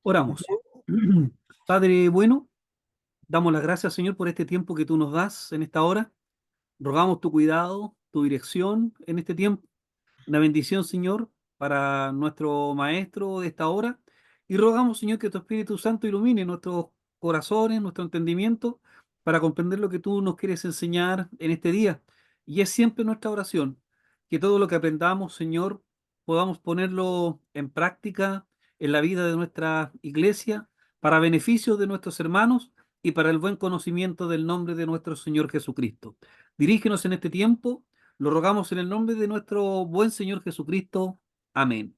Oramos. Padre bueno, damos las gracias, Señor, por este tiempo que tú nos das en esta hora. Rogamos tu cuidado, tu dirección en este tiempo. Una bendición, Señor, para nuestro maestro de esta hora. Y rogamos, Señor, que tu Espíritu Santo ilumine nuestros corazones, nuestro entendimiento, para comprender lo que tú nos quieres enseñar en este día. Y es siempre nuestra oración, que todo lo que aprendamos, Señor, podamos ponerlo en práctica en la vida de nuestra iglesia, para beneficio de nuestros hermanos y para el buen conocimiento del nombre de nuestro Señor Jesucristo. Dirígenos en este tiempo, lo rogamos en el nombre de nuestro buen Señor Jesucristo. Amén.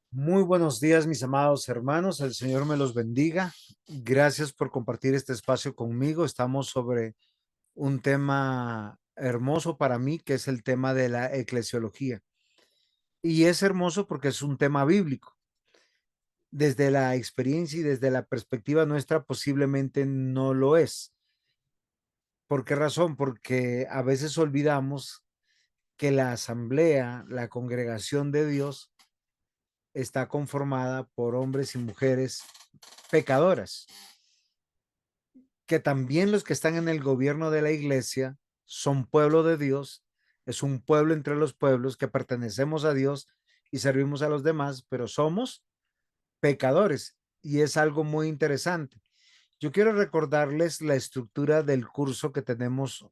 Muy buenos días, mis amados hermanos. El Señor me los bendiga. Gracias por compartir este espacio conmigo. Estamos sobre un tema hermoso para mí, que es el tema de la eclesiología. Y es hermoso porque es un tema bíblico. Desde la experiencia y desde la perspectiva nuestra, posiblemente no lo es. ¿Por qué razón? Porque a veces olvidamos que la asamblea, la congregación de Dios, está conformada por hombres y mujeres pecadoras, que también los que están en el gobierno de la iglesia son pueblo de Dios, es un pueblo entre los pueblos que pertenecemos a Dios y servimos a los demás, pero somos pecadores y es algo muy interesante. Yo quiero recordarles la estructura del curso que tenemos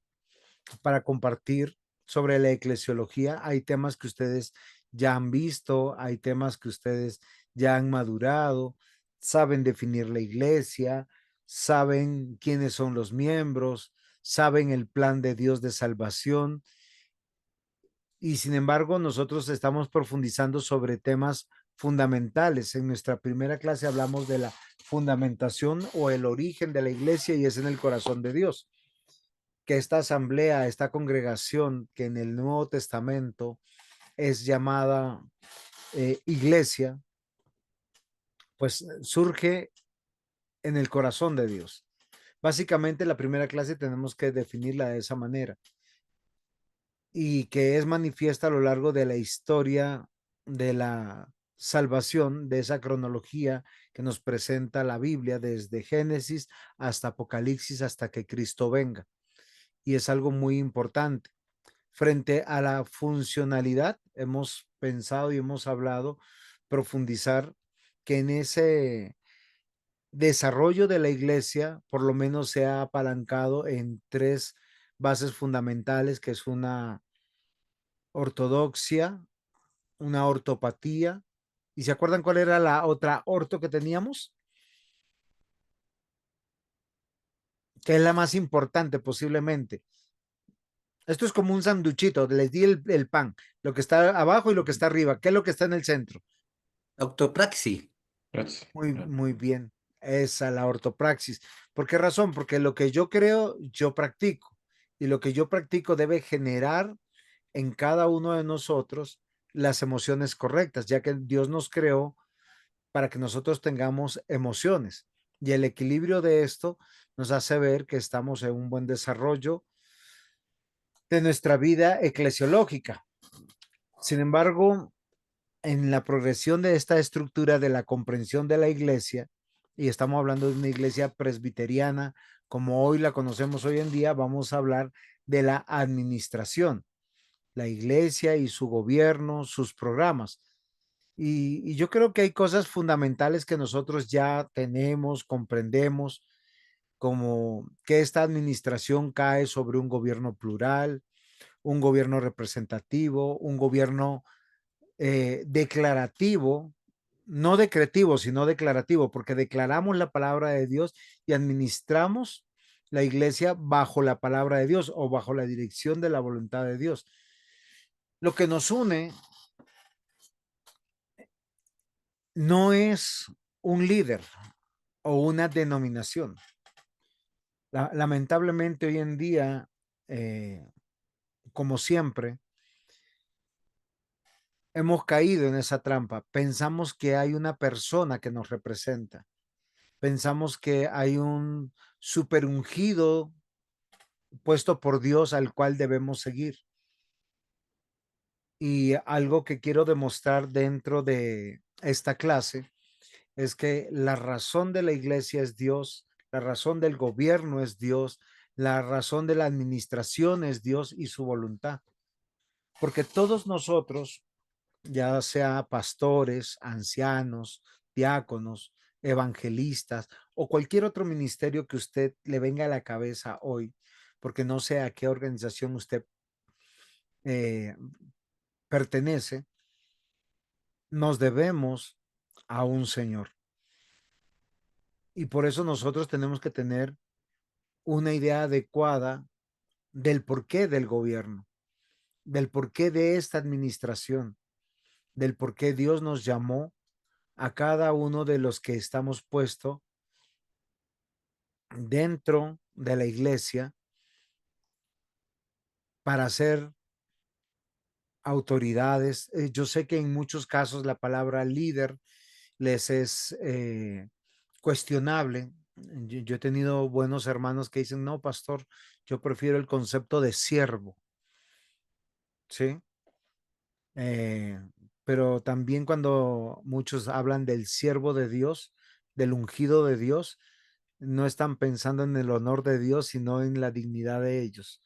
para compartir sobre la eclesiología. Hay temas que ustedes ya han visto, hay temas que ustedes ya han madurado, saben definir la iglesia, saben quiénes son los miembros, saben el plan de Dios de salvación. Y sin embargo, nosotros estamos profundizando sobre temas fundamentales. En nuestra primera clase hablamos de la fundamentación o el origen de la iglesia y es en el corazón de Dios. Que esta asamblea, esta congregación que en el Nuevo Testamento es llamada iglesia, pues surge en el corazón de Dios. Básicamente la primera clase tenemos que definirla de esa manera y que es manifiesta a lo largo de la historia de la salvación, de esa cronología que nos presenta la Biblia desde Génesis hasta Apocalipsis, hasta que Cristo venga. Y es algo muy importante. Frente a la funcionalidad, hemos pensado y hemos hablado profundizar que en ese desarrollo de la iglesia, por lo menos se ha apalancado en tres bases fundamentales, que es una ortodoxia, una ortopatía. ¿Y se acuerdan cuál era la otra orto que teníamos? Que es la más importante posiblemente. Esto es como un sanduchito, les di el pan, lo que está abajo y lo que está arriba. ¿Qué es lo que está en el centro? Octopraxis. Gracias. Muy bien. Esa la ortopraxis. ¿Por qué razón? Porque lo que yo creo, yo practico. Y lo que yo practico debe generar en cada uno de nosotros las emociones correctas, ya que Dios nos creó para que nosotros tengamos emociones. Y el equilibrio de esto nos hace ver que estamos en un buen desarrollo de nuestra vida eclesiológica. Sin embargo, en la progresión de esta estructura de la comprensión de la iglesia, y estamos hablando de una iglesia presbiteriana como hoy la conocemos hoy en día, vamos a hablar de la administración, la iglesia y su gobierno, sus programas. Y yo creo que hay cosas fundamentales que nosotros ya tenemos, comprendemos, como que esta administración cae sobre un gobierno plural, un gobierno representativo, un gobierno declarativo, no decretivo, sino declarativo, porque declaramos la palabra de Dios y administramos la iglesia bajo la palabra de Dios o bajo la dirección de la voluntad de Dios. Lo que nos une no es un líder o una denominación. Lamentablemente hoy en día, eh, como siempre, hemos caído en esa trampa. Pensamos que hay una persona que nos representa. Pensamos que hay un super ungido puesto por Dios al cual debemos seguir. Y algo que quiero demostrar dentro de esta clase es que la razón de la iglesia es Dios, la razón del gobierno es Dios, la razón de la administración es Dios y su voluntad. Porque todos nosotros, ya sea pastores, ancianos, diáconos, evangelistas o cualquier otro ministerio que usted le venga a la cabeza hoy, porque no sé a qué organización usted eh, pertenece, nos debemos a un Señor. Y por eso nosotros tenemos que tener una idea adecuada del porqué del gobierno, del porqué de esta administración, del por qué Dios nos llamó a cada uno de los que estamos puestos dentro de la iglesia para ser autoridades. Yo sé que en muchos casos la palabra líder les es cuestionable. Yo he tenido buenos hermanos que dicen, no, pastor, yo prefiero el concepto de siervo, ¿sí? Eh, pero también cuando muchos hablan del siervo de Dios, del ungido de Dios, no están pensando en el honor de Dios, sino en la dignidad de ellos,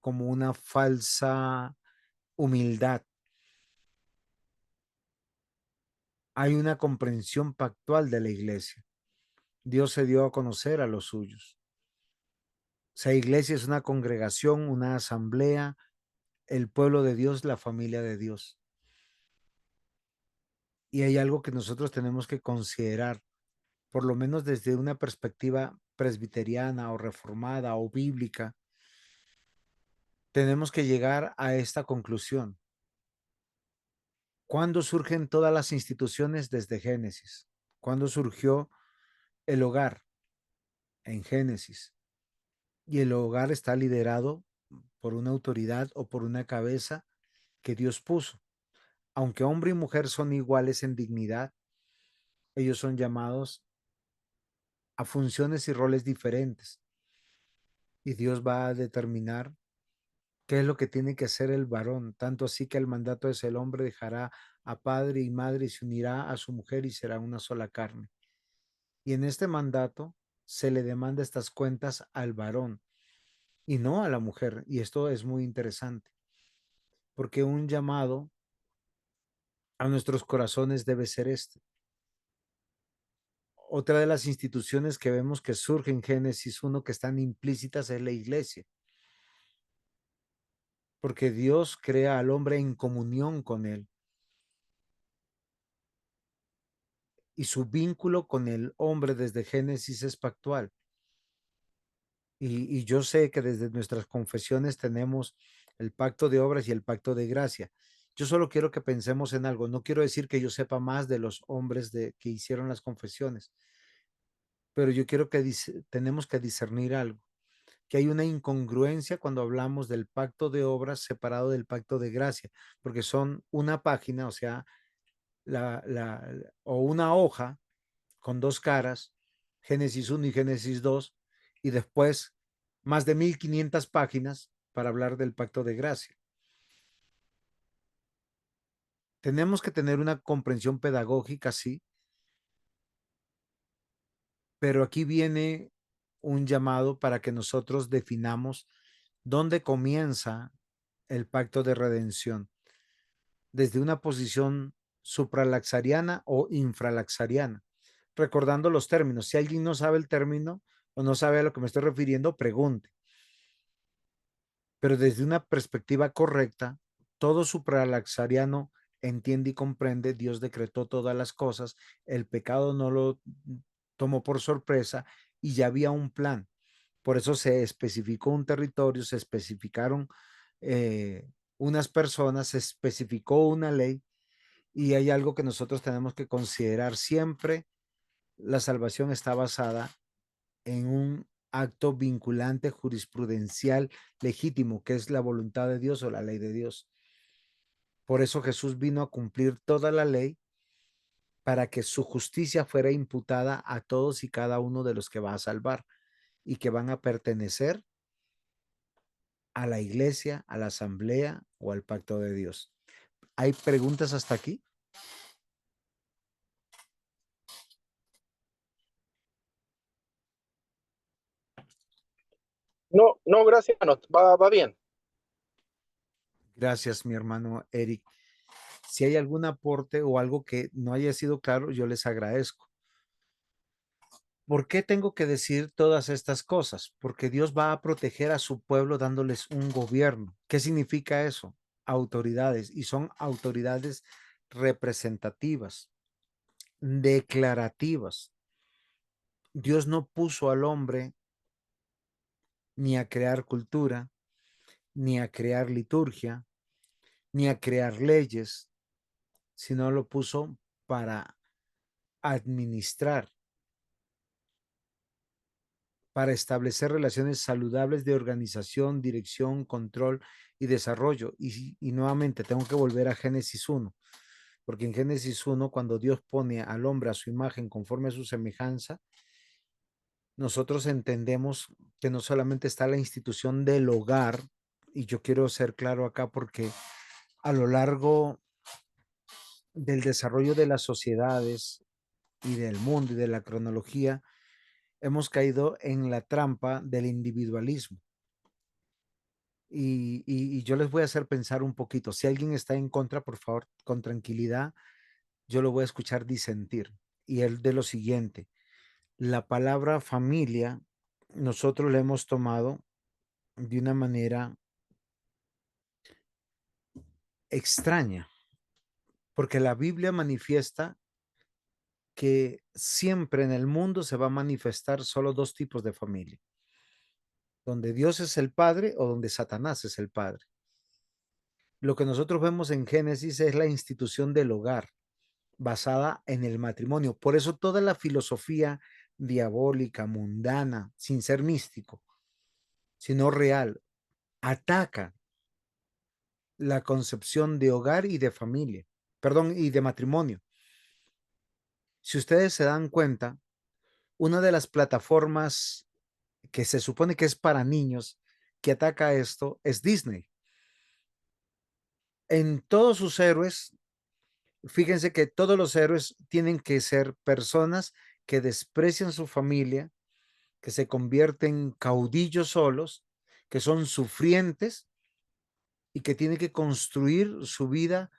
como una falsa humildad. Hay una comprensión pactual de la iglesia. Dios se dio a conocer a los suyos. O sea, iglesia es una congregación, una asamblea, el pueblo de Dios, la familia de Dios. Y hay algo que nosotros tenemos que considerar, por lo menos desde una perspectiva presbiteriana o reformada o bíblica, tenemos que llegar a esta conclusión. ¿Cuándo surgen todas las instituciones desde Génesis? ¿Cuándo surgió el hogar? En Génesis. Y el hogar está liderado por una autoridad o por una cabeza que Dios puso. Aunque hombre y mujer son iguales en dignidad, ellos son llamados a funciones y roles diferentes. Y Dios va a determinar qué es lo que tiene que hacer el varón. Tanto así que el mandato es: el hombre dejará a padre y madre y se unirá a su mujer y será una sola carne. Y en este mandato se le demanda estas cuentas al varón y no a la mujer. Y esto es muy interesante, porque un llamado a nuestros corazones debe ser este. Otra de las instituciones que vemos que surge en Génesis 1 que están implícitas es la iglesia, porque Dios crea al hombre en comunión con él y su vínculo con el hombre desde Génesis es pactual. Y yo sé que desde nuestras confesiones tenemos el pacto de obras y el pacto de gracia. Yo solo quiero que pensemos en algo. No quiero decir que yo sepa más de los hombres que hicieron las confesiones, pero yo quiero que tenemos que discernir algo, que hay una incongruencia cuando hablamos del pacto de obras separado del pacto de gracia, porque son una página, o sea, o una hoja con dos caras, Génesis 1 y Génesis 2, y después más de 1500 páginas para hablar del pacto de gracia. Tenemos que tener una comprensión pedagógica, sí, pero aquí viene un llamado para que nosotros definamos dónde comienza el pacto de redención, desde una posición supralaxariana o infralaxariana, recordando los términos. Si alguien no sabe el término o no sabe a lo que me estoy refiriendo, pregunte. Pero desde una perspectiva correcta, todo supralaxariano entiende y comprende: Dios decretó todas las cosas, el pecado no lo tomó por sorpresa y ya había un plan. Por eso se especificó un territorio, se especificaron unas personas, se especificó una ley, y hay algo que nosotros tenemos que considerar siempre: la salvación está basada en un acto vinculante jurisprudencial legítimo, que es la voluntad de Dios o la ley de Dios. Por eso Jesús vino a cumplir toda la ley para que su justicia fuera imputada a todos y cada uno de los que va a salvar y que van a pertenecer a la iglesia, a la asamblea o al pacto de Dios. ¿Hay preguntas hasta aquí? No, no, gracias, no, va bien. Gracias, mi hermano Eric. Si hay algún aporte o algo que no haya sido claro, yo les agradezco. ¿Por qué tengo que decir todas estas cosas? Porque Dios va a proteger a su pueblo dándoles un gobierno. ¿Qué significa eso? Autoridades, y son autoridades representativas, declarativas. Dios no puso al hombre ni a crear cultura, ni a crear liturgia, ni a crear leyes, sino lo puso para administrar, para establecer relaciones saludables de organización, dirección, control y desarrollo. Y nuevamente tengo que volver a Génesis 1, porque en Génesis 1, cuando Dios pone al hombre a su imagen conforme a su semejanza, nosotros entendemos que no solamente está la institución del hogar, y yo quiero ser claro acá porque a lo largo del desarrollo de las sociedades y del mundo y de la cronología, hemos caído en la trampa del individualismo. Y yo les voy a hacer pensar un poquito. Si alguien está en contra, por favor, con tranquilidad, yo lo voy a escuchar disentir. Y el de lo siguiente, la palabra familia, nosotros la hemos tomado de una manera extraña, porque la Biblia manifiesta que siempre en el mundo se va a manifestar solo dos tipos de familia, donde Dios es el Padre o donde Satanás es el Padre. Lo que nosotros vemos en Génesis es la institución del hogar basada en el matrimonio. Por eso toda la filosofía diabólica, mundana, sin ser místico, sino real, ataca la concepción de hogar y de familia, perdón, y de matrimonio. Si ustedes se dan cuenta, una de las plataformas que se supone que es para niños que ataca esto es Disney. En todos sus héroes, fíjense que todos los héroes tienen que ser personas que desprecian su familia, que se convierten en caudillos solos, que son sufrientes y que tienen que construir su vida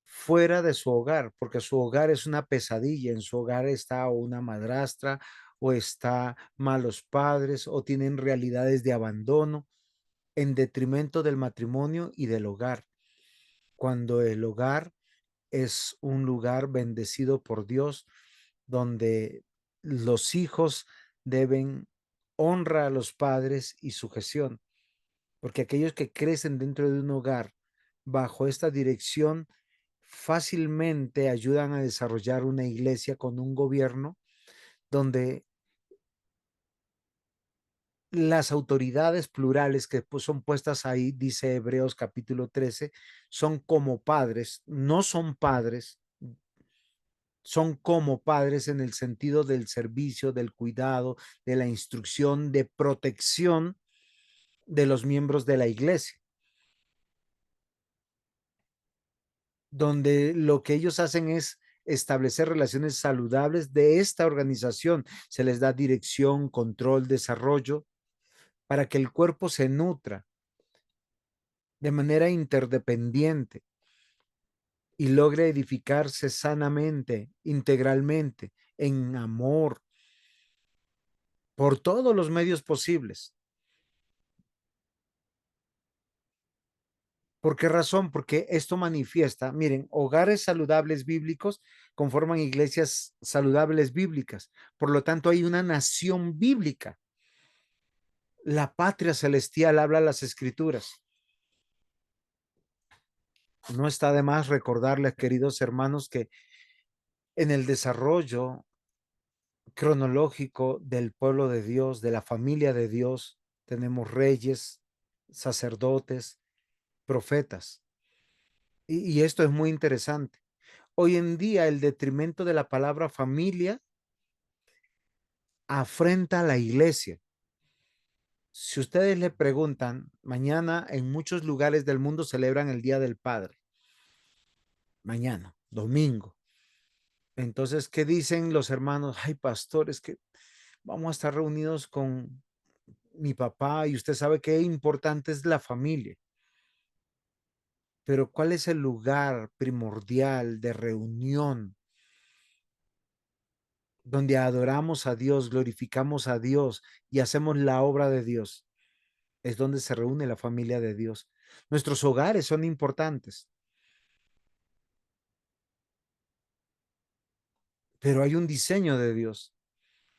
fuera de su hogar, porque su hogar es una pesadilla. En su hogar está o una madrastra o está malos padres o tienen realidades de abandono en detrimento del matrimonio y del hogar, cuando el hogar es un lugar bendecido por Dios, donde los hijos deben honra a los padres y sujeción, porque aquellos que crecen dentro de un hogar bajo esta dirección fácilmente ayudan a desarrollar una iglesia con un gobierno donde las autoridades plurales que son puestas ahí, dice Hebreos capítulo 13, son como padres, no son padres, son como padres en el sentido del servicio, del cuidado, de la instrucción, de protección de los miembros de la iglesia, donde lo que ellos hacen es establecer relaciones saludables de esta organización. Se les da dirección, control, desarrollo, para que el cuerpo se nutra de manera interdependiente y logre edificarse sanamente, integralmente, en amor, por todos los medios posibles. ¿Por qué razón? Porque esto manifiesta, miren, hogares saludables bíblicos conforman iglesias saludables bíblicas. Por lo tanto, hay una nación bíblica. La patria celestial habla las escrituras. No está de más recordarles, queridos hermanos, que en el desarrollo cronológico del pueblo de Dios, de la familia de Dios, tenemos reyes, sacerdotes, profetas. Y esto es muy interesante. Hoy en día el detrimento de la palabra familia afrenta a la iglesia. Si ustedes le preguntan, mañana en muchos lugares del mundo celebran el Día del Padre. Mañana, domingo. Entonces, ¿qué dicen los hermanos? Ay, pastores, que vamos a estar reunidos con mi papá, y usted sabe qué importante es la familia. Pero ¿cuál es el lugar primordial de reunión donde adoramos a Dios, glorificamos a Dios y hacemos la obra de Dios? Es donde se reúne la familia de Dios. Nuestros hogares son importantes, pero hay un diseño de Dios.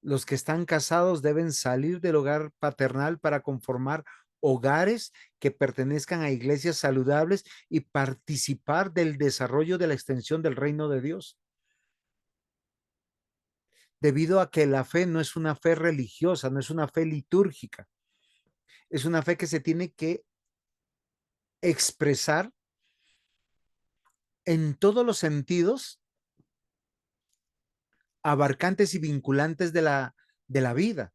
Los que están casados deben salir del hogar paternal para conformar hogares que pertenezcan a iglesias saludables y participar del desarrollo de la extensión del reino de Dios. Debido a que la fe no es una fe religiosa, no es una fe litúrgica, es una fe que se tiene que expresar en todos los sentidos abarcantes y vinculantes de la vida.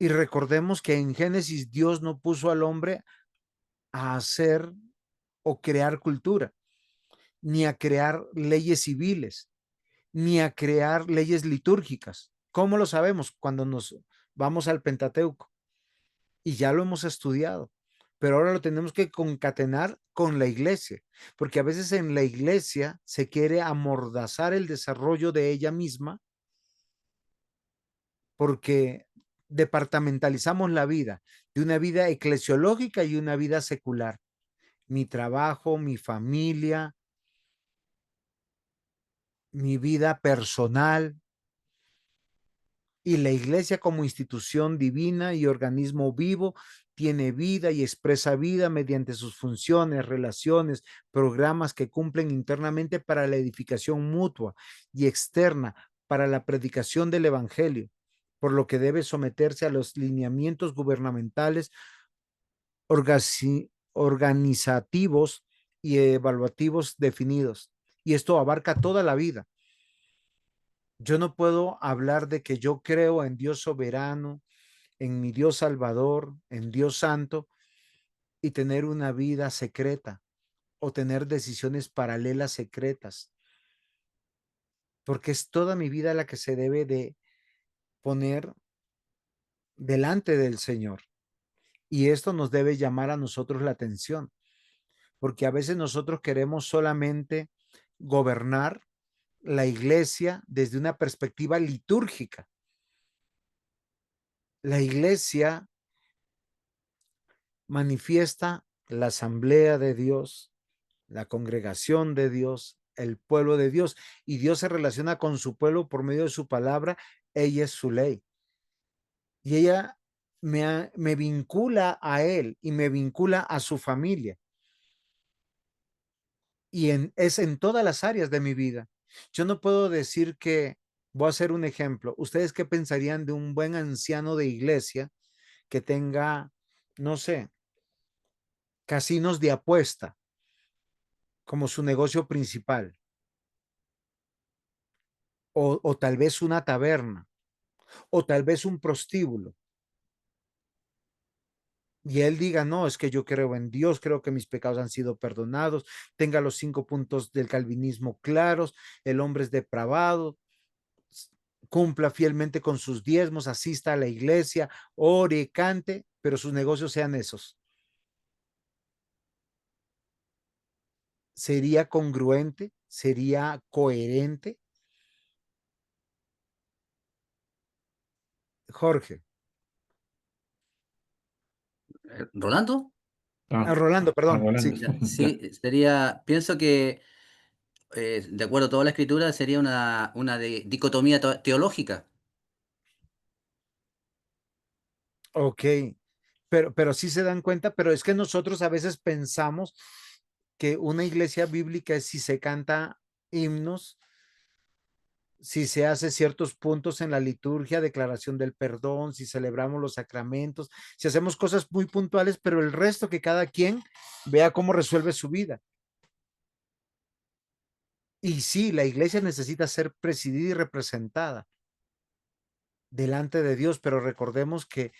Y recordemos que en Génesis Dios no puso al hombre a hacer o crear cultura, ni a crear leyes civiles, ni a crear leyes litúrgicas. ¿Cómo lo sabemos? Cuando nos vamos al Pentateuco y ya lo hemos estudiado, pero ahora lo tenemos que concatenar con la iglesia, porque a veces en la iglesia se quiere amordazar el desarrollo de ella misma porque departamentalizamos la vida de una vida eclesiológica y una vida secular. Mi trabajo, mi familia, mi vida personal y la iglesia como institución divina y organismo vivo tiene vida y expresa vida mediante sus funciones, relaciones, programas que cumplen internamente para la edificación mutua y externa para la predicación del evangelio, por lo que debe someterse a los lineamientos gubernamentales, organizativos y evaluativos definidos. Y esto abarca toda la vida. Yo no puedo hablar de que yo creo en Dios soberano, en mi Dios salvador, en Dios santo, y tener una vida secreta o tener decisiones paralelas secretas, porque es toda mi vida la que se debe de poner delante del Señor. Y esto nos debe llamar a nosotros la atención, porque a veces nosotros queremos solamente gobernar la iglesia desde una perspectiva litúrgica. La iglesia manifiesta la asamblea de Dios, la congregación de Dios, el pueblo de Dios, y Dios se relaciona con su pueblo por medio de su palabra. Ella es su ley. Y ella me vincula a él y me vincula a su familia. Y es en todas las áreas de mi vida. Yo no puedo decir que, voy a hacer un ejemplo, ¿ustedes qué pensarían de un buen anciano de iglesia que tenga, no sé, casinos de apuesta como su negocio principal? O tal vez una taberna, o tal vez un prostíbulo. Y él diga, no, es que yo creo en Dios, creo que mis pecados han sido perdonados, tenga los 5 puntos del calvinismo claros, el hombre es depravado, cumpla fielmente con sus diezmos, asista a la iglesia, ore, cante, pero sus negocios sean esos. ¿Sería congruente? ¿Sería coherente? Jorge. ¿Rolando? Rolando, perdón. Sí. Rolando. Sí, sería, pienso que de acuerdo a toda la escritura sería una dicotomía teológica. Ok. Pero sí se dan cuenta, pero es que nosotros a veces pensamos que una iglesia bíblica es si se canta himnos, si se hace ciertos puntos en la liturgia, declaración del perdón, si celebramos los sacramentos, si hacemos cosas muy puntuales, pero el resto que cada quien vea cómo resuelve su vida. Y sí, la iglesia necesita ser presidida y representada delante de Dios, pero recordemos que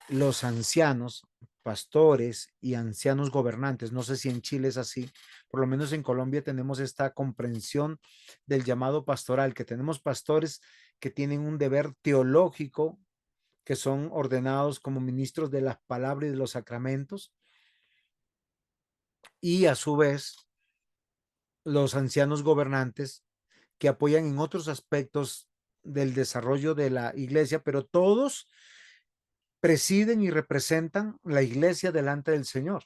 los ancianos, pastores y ancianos gobernantes, no sé si en Chile es así, por lo menos en Colombia tenemos esta comprensión del llamado pastoral, que tenemos pastores que tienen un deber teológico, que son ordenados como ministros de la palabra y de los sacramentos, y a su vez los ancianos gobernantes que apoyan en otros aspectos del desarrollo de la iglesia, pero todos presiden y representan la iglesia delante del Señor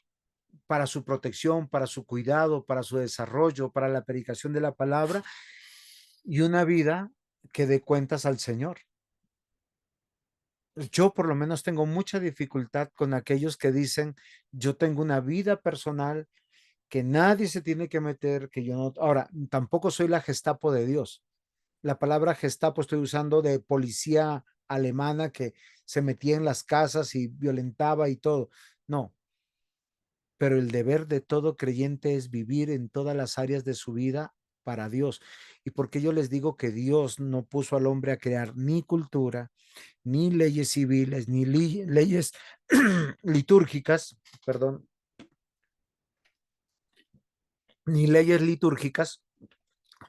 para su protección, para su cuidado, para su desarrollo, para la predicación de la palabra y una vida que dé cuentas al Señor. Yo por lo menos tengo mucha dificultad con aquellos que dicen, yo tengo una vida personal, que nadie se tiene que meter, que yo no. Ahora, tampoco soy la Gestapo de Dios. La palabra Gestapo estoy usando de policía alemana que se metía en las casas y violentaba y todo. No, pero el deber de todo creyente es vivir en todas las áreas de su vida para Dios. Y porque yo les digo que Dios no puso al hombre a crear ni cultura, ni leyes civiles, ni leyes litúrgicas, perdón, ni leyes litúrgicas,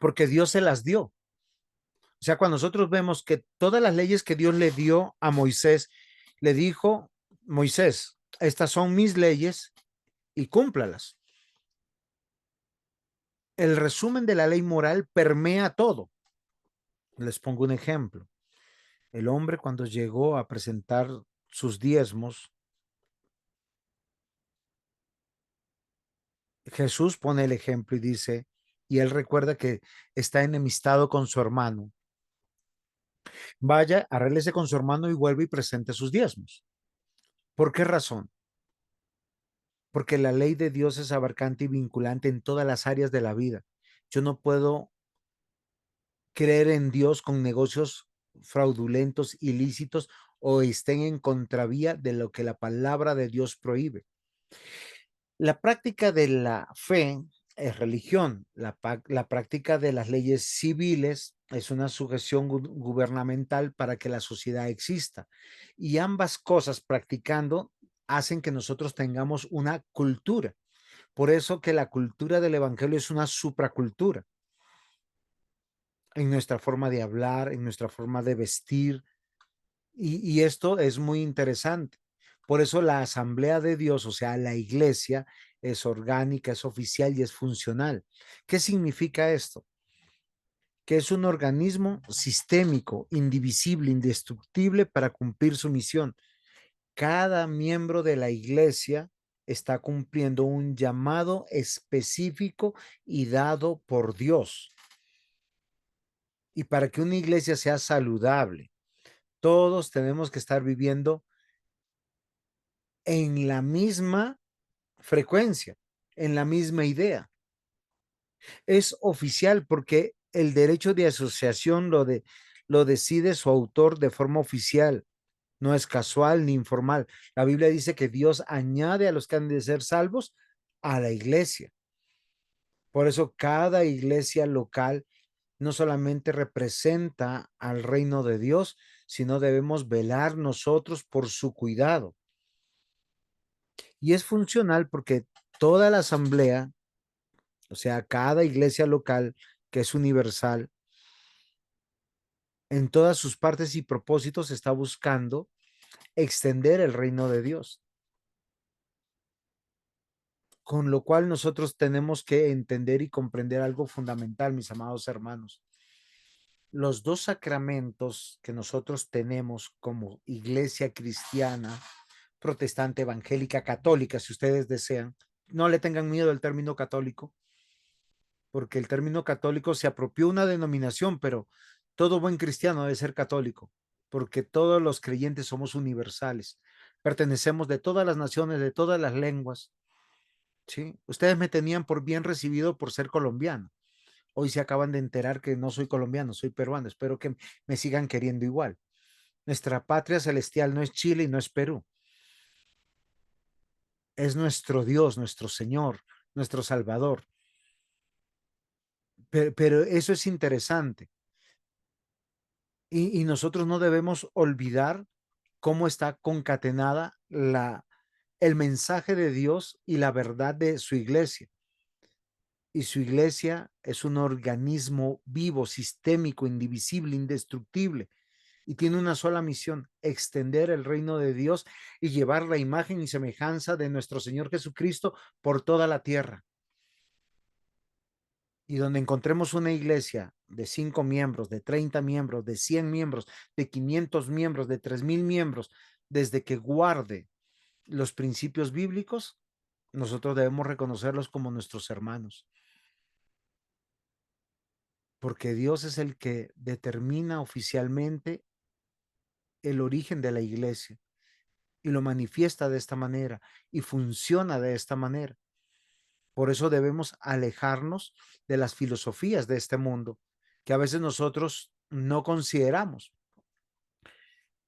porque Dios se las dio. O sea, cuando nosotros vemos que todas las leyes que Dios le dio a Moisés, le dijo, Moisés, estas son mis leyes y cúmplalas. El resumen de la ley moral permea todo. Les pongo un ejemplo. El hombre cuando llegó a presentar sus diezmos, Jesús pone el ejemplo y dice, y él recuerda que está enemistado con su hermano. Vaya, arréglese con su hermano y vuelve y presente sus diezmos. ¿Por qué razón? Porque la ley de Dios es abarcante y vinculante en todas las áreas de la vida. Yo no puedo creer en Dios con negocios fraudulentos, ilícitos o estén en contravía de lo que la palabra de Dios prohíbe. La práctica de la fe es religión. La práctica de las leyes civiles es una sujeción gubernamental para que la sociedad exista. Y ambas cosas practicando hacen que nosotros tengamos una cultura. Por eso que la cultura del evangelio es una supracultura en nuestra forma de hablar, en nuestra forma de vestir. Y esto es muy interesante. Por eso la Asamblea de Dios, o sea, la iglesia, es orgánica, es oficial y es funcional. ¿Qué significa esto? Que es un organismo sistémico, indivisible, indestructible para cumplir su misión. Cada miembro de la iglesia está cumpliendo un llamado específico y dado por Dios. Y para que una iglesia sea saludable, todos tenemos que estar viviendo en la misma frecuencia, en la misma idea. Es oficial porque el derecho de asociación lo decide su autor de forma oficial, no es casual ni informal. La Biblia dice que Dios añade a los que han de ser salvos a la iglesia. Por eso cada iglesia local no solamente representa al reino de Dios, sino debemos velar nosotros por su cuidado. Y es funcional porque toda la asamblea, o sea, cada iglesia local que es universal, en todas sus partes y propósitos está buscando extender el reino de Dios. Con lo cual nosotros tenemos que entender y comprender algo fundamental, mis amados hermanos. Los dos sacramentos que nosotros tenemos como iglesia cristiana, protestante, evangélica, católica, si ustedes desean, no le tengan miedo al término católico, porque el término católico se apropió una denominación, pero todo buen cristiano debe ser católico, porque todos los creyentes somos universales, pertenecemos de todas las naciones, de todas las lenguas. ¿Sí? Ustedes me tenían por bien recibido por ser colombiano. Hoy se acaban de enterar que no soy colombiano, soy peruano. Espero que me sigan queriendo igual. Nuestra patria celestial no es Chile y no es Perú. Es nuestro Dios, nuestro Señor, nuestro Salvador. Pero eso es interesante. Y nosotros no debemos olvidar cómo está concatenada el mensaje de Dios y la verdad de su iglesia. y su iglesia es un organismo vivo, sistémico, indivisible, indestructible, y tiene una sola misión: extender el reino de Dios y llevar la imagen y semejanza de nuestro Señor Jesucristo por toda la tierra. Y donde encontremos una iglesia de 5 miembros, de 30 miembros, de 100 miembros, de 500 miembros, de 3000 miembros, desde que guarde los principios bíblicos, nosotros debemos reconocerlos como nuestros hermanos, porque Dios es el que determina oficialmente el origen de la iglesia y lo manifiesta de esta manera y funciona de esta manera. Por eso debemos alejarnos de las filosofías de este mundo que a veces nosotros no consideramos.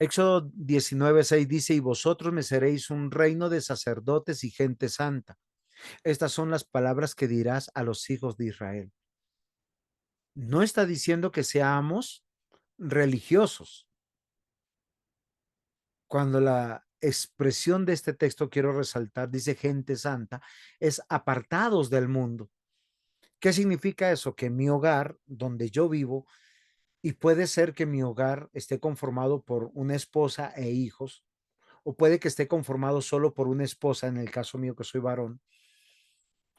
Éxodo 19:6 dice: y vosotros me seréis un reino de sacerdotes y gente santa. Estas son las palabras que dirás a los hijos de Israel. No está diciendo que seamos religiosos. Cuando la expresión de este texto, quiero resaltar, dice gente santa, es apartados del mundo. ¿Qué significa eso? Que mi hogar, donde yo vivo, y puede ser que mi hogar esté conformado por una esposa e hijos, o puede que esté conformado solo por una esposa, en el caso mío que soy varón,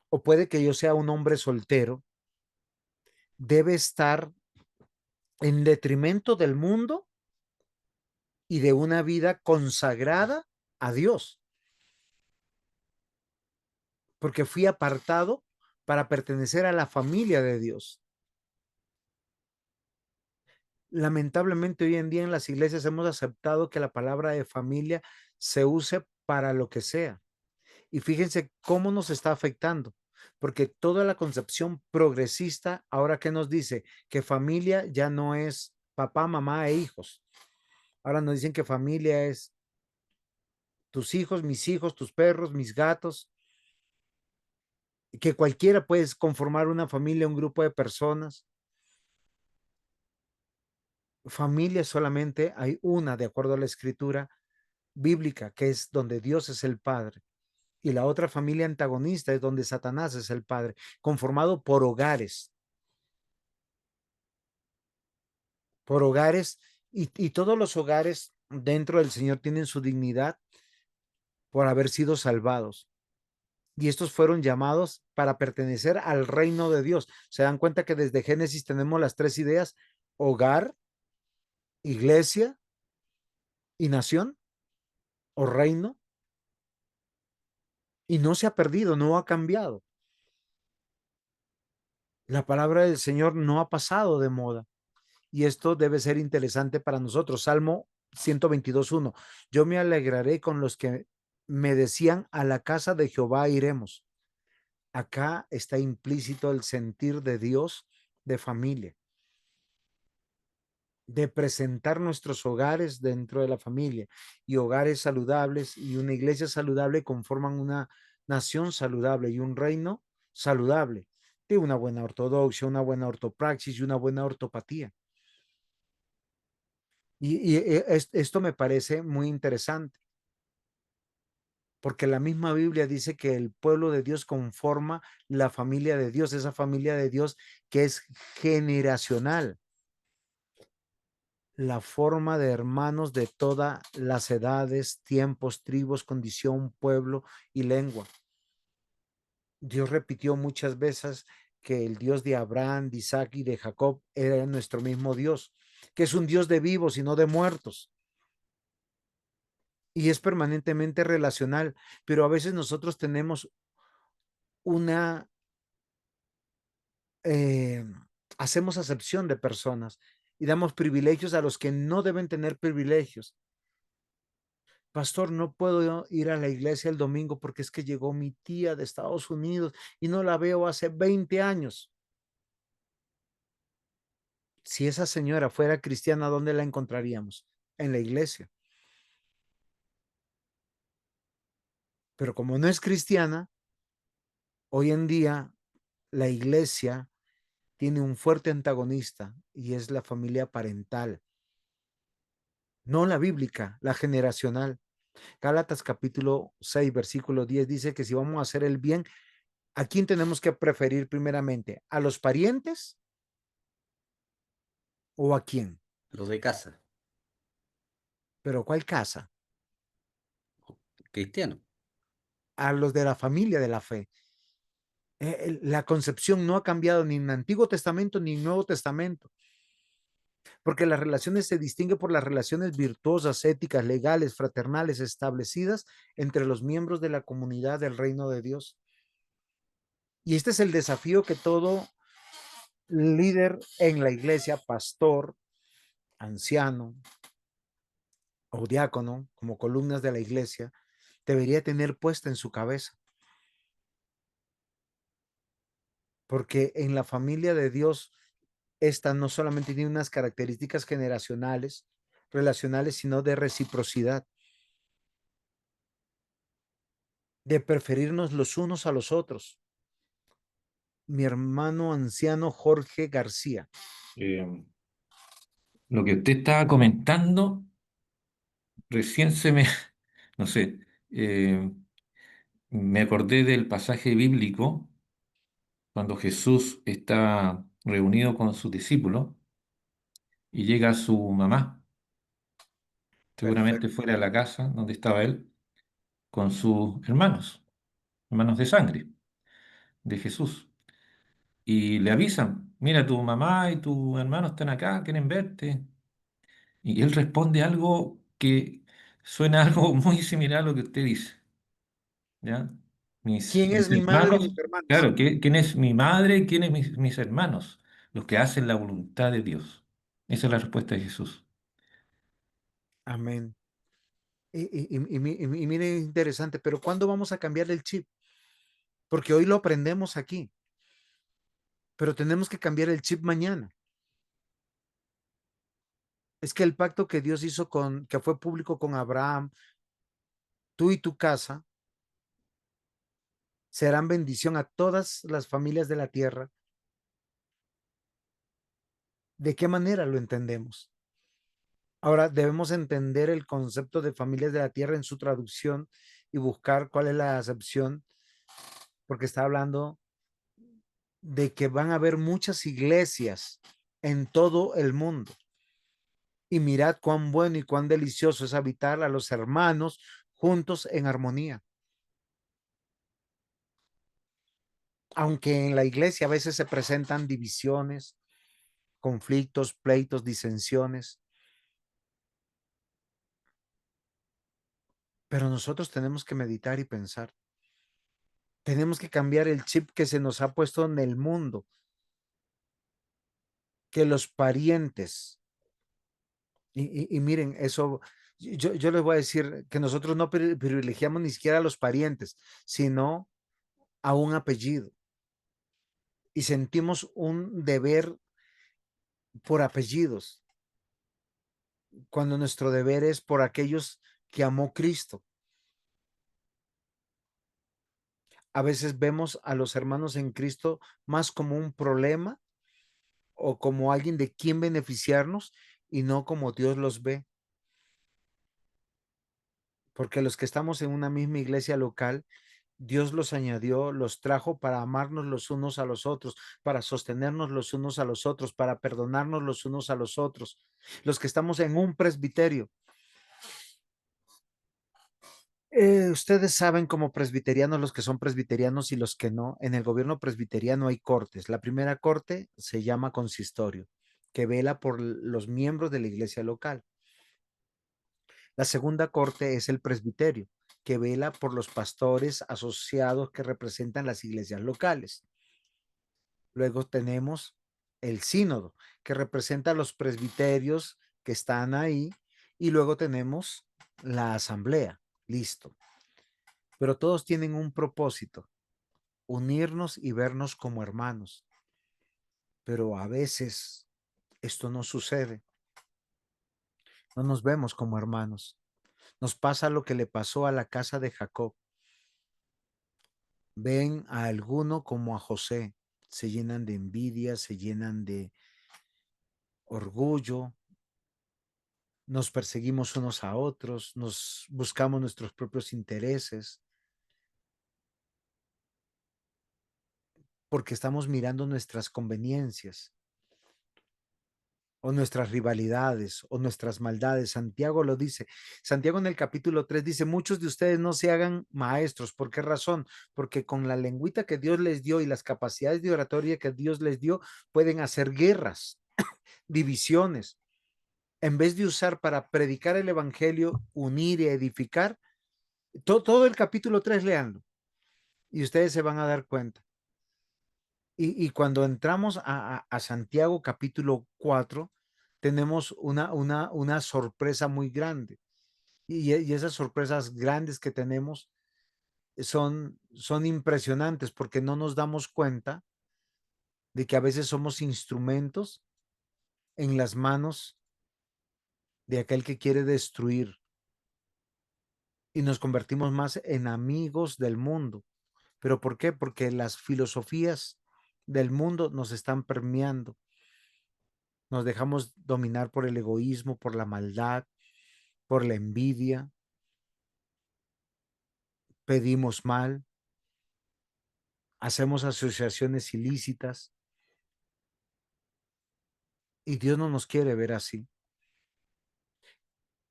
o puede que yo sea un hombre soltero, debe estar en detrimento del mundo y de una vida consagrada a Dios, porque fui apartado para pertenecer a la familia de Dios. Lamentablemente hoy en día en las iglesias hemos aceptado que la palabra de familia se use para lo que sea. Y fíjense cómo nos está afectando, porque toda la concepción progresista, ahora que nos dice que familia ya no es papá, mamá e hijos. Ahora nos dicen que familia es tus hijos, tus perros, mis gatos, y que cualquiera puede conformar una familia, un grupo de personas. Familia solamente hay una, de acuerdo a la escritura bíblica, que es donde Dios es el Padre. Y la otra familia antagonista es donde Satanás es el Padre, conformado por hogares, y todos los hogares dentro del Señor tienen su dignidad por haber sido salvados. Y estos fueron llamados para pertenecer al reino de Dios. Se dan cuenta que desde Génesis tenemos las tres ideas: hogar, iglesia y nación o reino. Y no se ha perdido, no ha cambiado. La palabra del Señor no ha pasado de moda. Y esto debe ser interesante para nosotros. Salmo 122:1. Yo me alegraré con los que me decían: a la casa de Jehová iremos. Acá está implícito el sentir de Dios de familia, de presentar nuestros hogares dentro de la familia, y hogares saludables y una iglesia saludable conforman una nación saludable y un reino saludable, de una buena ortodoxia, una buena ortopraxis y una buena ortopatía. Esto me parece muy interesante, porque la misma Biblia dice que el pueblo de Dios conforma la familia de Dios, esa familia de Dios que es generacional, la forma de hermanos de todas las edades, tiempos, tribus, condición, pueblo y lengua. Dios repitió muchas veces que el Dios de Abraham, de Isaac y de Jacob era nuestro mismo Dios, que es un Dios de vivos y no de muertos. Y es permanentemente relacional, pero a veces nosotros tenemos una, eh, hacemos acepción de personas y damos privilegios a los que no deben tener privilegios. Pastor, no puedo ir a la iglesia el domingo porque es que llegó mi tía de Estados Unidos y no la veo hace 20 años. Si esa señora fuera cristiana, ¿dónde la encontraríamos? En la iglesia. Pero como no es cristiana, hoy en día la iglesia tiene un fuerte antagonista y es la familia parental, no la bíblica, la generacional. Gálatas capítulo 6, versículo 10 dice que si vamos a hacer el bien, ¿A quién tenemos que preferir primeramente? ¿A los parientes o a quién? Los de casa, ¿Pero cuál casa? cristianos. A los de la familia de la fe. La concepción no ha cambiado ni en el Antiguo Testamento ni en el Nuevo Testamento, porque las relaciones se distinguen por las relaciones virtuosas, éticas, legales, fraternales establecidas entre los miembros de la comunidad del reino de Dios. Y este es el desafío que todo líder en la iglesia, pastor, anciano o diácono, como columnas de la iglesia, debería tener puesta en su cabeza. Porque en la familia de Dios, esta no solamente tiene unas características generacionales, relacionales, sino de reciprocidad, de preferirnos los unos a los otros. Mi hermano anciano Jorge García. Eh, lo que usted estaba comentando, recién no sé, me acordé del pasaje bíblico cuando Jesús está reunido con sus discípulos y llega su mamá, seguramente Perfecto. fuera de la casa donde estaba él, con sus hermanos, hermanos de sangre de Jesús. Y le avisan, mira, tu mamá y tu hermano están acá, quieren verte. Y él responde algo que suena algo muy similar a lo que usted dice, ¿ya? ¿Quién Mis es mi madre y mis hermanos, hermanos? claro, ¿quién es mi madre y quién es mis hermanos? Los que hacen la voluntad de Dios. Esa es la respuesta de Jesús. Amén. Y mire, interesante, pero ¿cuándo vamos a cambiar el chip? Porque hoy lo aprendemos aquí, pero tenemos que cambiar el chip mañana. Es que el pacto que Dios hizo que fue público con Abraham, tú y tu casa, serán bendición a todas las familias de la tierra. ¿De qué manera lo entendemos? Ahora debemos entender el concepto de familias de la tierra en su traducción y buscar cuál es la acepción, porque está hablando de que van a haber muchas iglesias en todo el mundo. Y mirad cuán bueno y cuán delicioso es habitar a los hermanos juntos en armonía. Aunque en la iglesia a veces se presentan divisiones, conflictos, pleitos, disensiones, pero nosotros tenemos que meditar y pensar. Tenemos que cambiar el chip que se nos ha puesto en el mundo, que los parientes, y miren, eso, yo les voy a decir que nosotros no privilegiamos ni siquiera a los parientes, sino a un apellido. Y sentimos un deber por apellidos, cuando nuestro deber es por aquellos que amó Cristo. A veces vemos a los hermanos en Cristo más como un problema o como alguien de quien beneficiarnos y no como Dios los ve. Porque los que estamos en una misma iglesia local, Dios los añadió, los trajo para amarnos los unos a los otros, para sostenernos los unos a los otros, para perdonarnos los unos a los otros. Los que estamos en un presbiterio. Ustedes saben como presbiterianos los que son presbiterianos y los que no. En el gobierno presbiteriano hay cortes. La primera corte se llama consistorio, que vela por los miembros de la iglesia local. La segunda corte es el presbiterio, que vela por los pastores asociados que representan las iglesias locales. Luego tenemos el sínodo, que representa a los presbiterios que están ahí. Y luego tenemos la asamblea. Listo. Pero todos tienen un propósito, unirnos y vernos como hermanos. Pero a veces esto no sucede. No nos vemos como hermanos. Nos pasa lo que le pasó a la casa de Jacob. Ven a alguno como a José, se llenan de envidia, se llenan de orgullo, nos perseguimos unos a otros, nos buscamos nuestros propios intereses. porque estamos mirando nuestras conveniencias o nuestras rivalidades o nuestras maldades. Santiago lo dice. Santiago en el capítulo 3 dice, muchos de ustedes no se hagan maestros. ¿Por qué razón? Porque con la lengüita que Dios les dio y las capacidades de oratoria que Dios les dio, pueden hacer guerras, divisiones. En vez de usar para predicar el evangelio, unir y edificar, todo el capítulo 3 leanlo y ustedes se van a dar cuenta. Y cuando entramos a Santiago capítulo 4, tenemos una sorpresa muy grande. Y esas sorpresas grandes que tenemos son impresionantes porque no nos damos cuenta de que a veces somos instrumentos en las manos de aquel que quiere destruir y nos convertimos más en amigos del mundo. ¿Pero por qué? Porque las filosofías del mundo nos están permeando. Nos dejamos dominar por el egoísmo, por la maldad, por la envidia, pedimos mal, hacemos asociaciones ilícitas y Dios no nos quiere ver así.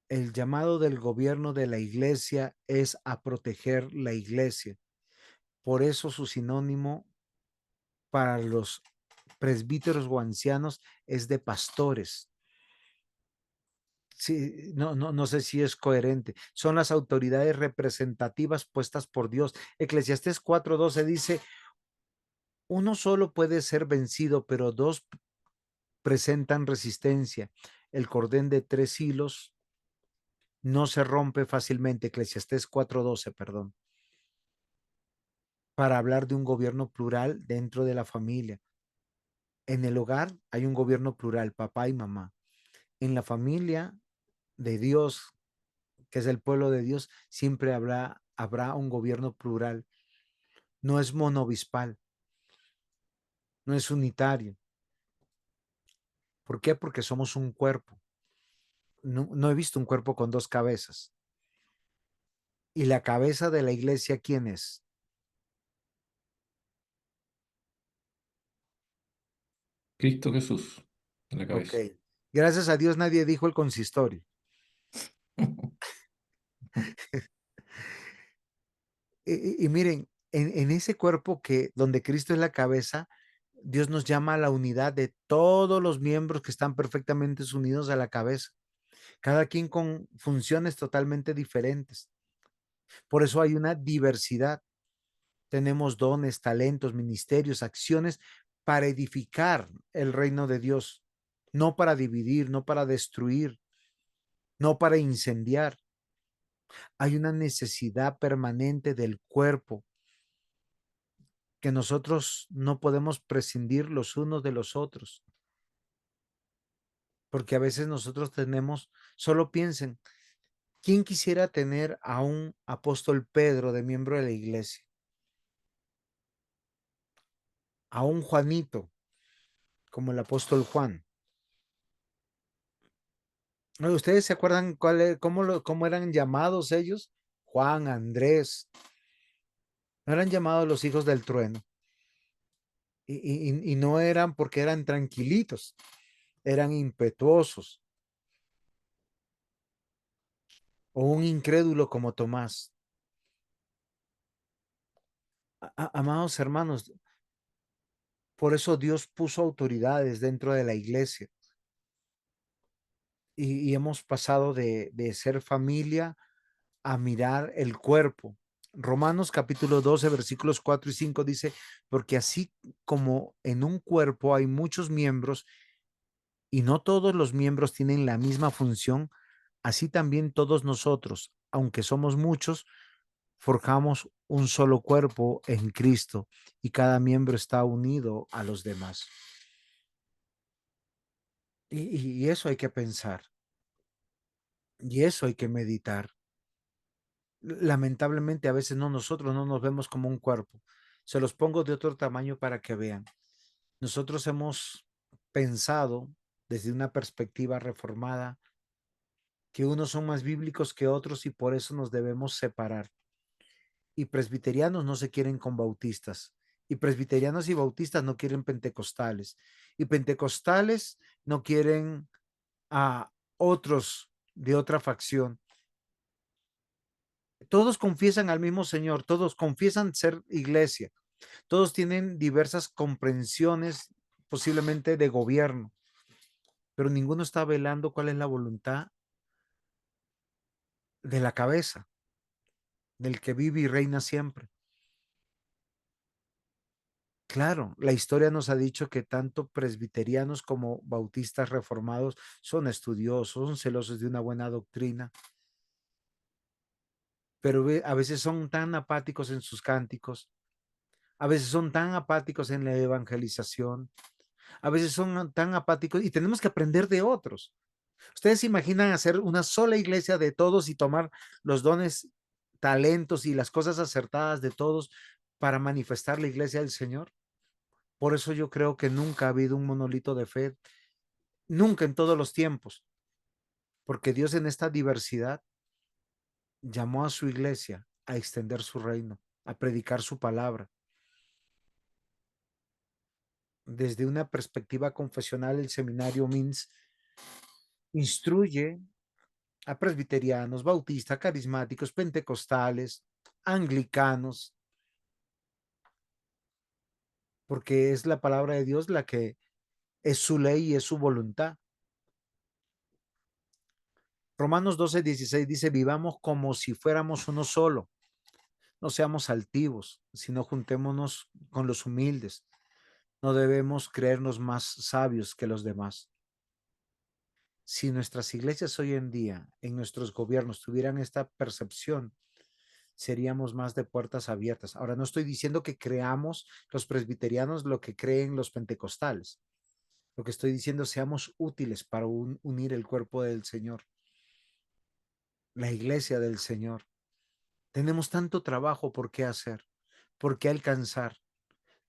El llamado del gobierno de la iglesia es a proteger la iglesia. Por eso su sinónimo para los presbíteros o ancianos es de pastores. Sí, no sé si es coherente. Son las autoridades representativas puestas por Dios. Eclesiastés 4:12 dice, uno solo puede ser vencido, pero dos presentan resistencia. El cordón de 3 hilos no se rompe fácilmente. Eclesiastés 4:12, perdón. Para hablar de un gobierno plural dentro de la familia. En el hogar hay un gobierno plural, papá y mamá. En la familia de Dios, que es el pueblo de Dios, siempre habrá un gobierno plural. No es monovispal, no es unitario. ¿Por qué? Porque somos un cuerpo. No he visto un cuerpo con 2 cabezas. ¿Y la cabeza de la iglesia quién es? Cristo Jesús, en la Ok. cabeza. Gracias a Dios nadie dijo el consistorio. Y miren, en ese cuerpo que donde Cristo es la cabeza, Dios nos llama a la unidad de todos los miembros que están perfectamente unidos a la cabeza, cada quien con funciones totalmente diferentes. Por eso hay una diversidad. Tenemos dones, talentos, ministerios, acciones para edificar el reino de Dios, no para dividir, no para destruir, no para incendiar. Hay una necesidad permanente del cuerpo que nosotros no podemos prescindir los unos de los otros, porque a veces nosotros tenemos, solo piensen, ¿quién quisiera tener a un apóstol Pedro de miembro de la iglesia? A un Juanito, como el apóstol Juan. ¿Ustedes se acuerdan cómo eran llamados ellos? Juan, Andrés, no eran llamados los hijos del trueno. Y no eran porque eran tranquilitos, eran impetuosos. O un incrédulo como Tomás. Amados hermanos, por eso Dios puso autoridades dentro de la iglesia y hemos pasado de ser familia a mirar el cuerpo. Romanos capítulo 12, versículos 4 y 5 dice, porque así como en un cuerpo hay muchos miembros y no todos los miembros tienen la misma función, así también todos nosotros, aunque somos muchos, forjamos un solo cuerpo en Cristo y cada miembro está unido a los demás. Y eso hay que pensar y eso hay que meditar. Lamentablemente a veces nosotros no nos vemos como un cuerpo. Se los pongo de otro tamaño para que vean. Nosotros hemos pensado desde una perspectiva reformada que unos son más bíblicos que otros y por eso nos debemos separar. Y presbiterianos no se quieren con bautistas Y presbiterianos y bautistas no quieren pentecostales. Y pentecostales no quieren a otros de otra facción. Todos confiesan al mismo Señor, todos confiesan ser iglesia, todos tienen diversas comprensiones, posiblemente de gobierno, pero ninguno está velando cuál es la voluntad de la cabeza, del que vive y reina siempre. Claro, la historia nos ha dicho que tanto presbiterianos como bautistas reformados son estudiosos, son celosos de una buena doctrina, pero a veces son tan apáticos en sus cánticos, a veces son tan apáticos en la evangelización, a veces son tan apáticos y tenemos que aprender de otros. ¿Ustedes se imaginan hacer una sola iglesia de todos y tomar los dones, talentos y las cosas acertadas de todos para manifestar la iglesia del Señor? Por eso yo creo que nunca ha habido un monolito de fe, nunca en todos los tiempos, porque Dios en esta diversidad llamó a su iglesia a extender su reino, a predicar su palabra. Desde una perspectiva confesional, el seminario MINS instruye a presbiterianos, bautistas, carismáticos, pentecostales, anglicanos, porque es la palabra de Dios la que es su ley y es su voluntad. Romanos 12:16 dice, vivamos como si fuéramos uno solo. No seamos altivos, sino juntémonos con los humildes. No debemos creernos más sabios que los demás. Si nuestras iglesias hoy en día, en nuestros gobiernos, tuvieran esta percepción, seríamos más de puertas abiertas. Ahora, no estoy diciendo que creamos los presbiterianos lo que creen los pentecostales. Lo que estoy diciendo, seamos útiles para unir el cuerpo del Señor, la iglesia del Señor. Tenemos tanto trabajo por qué hacer, por qué alcanzar.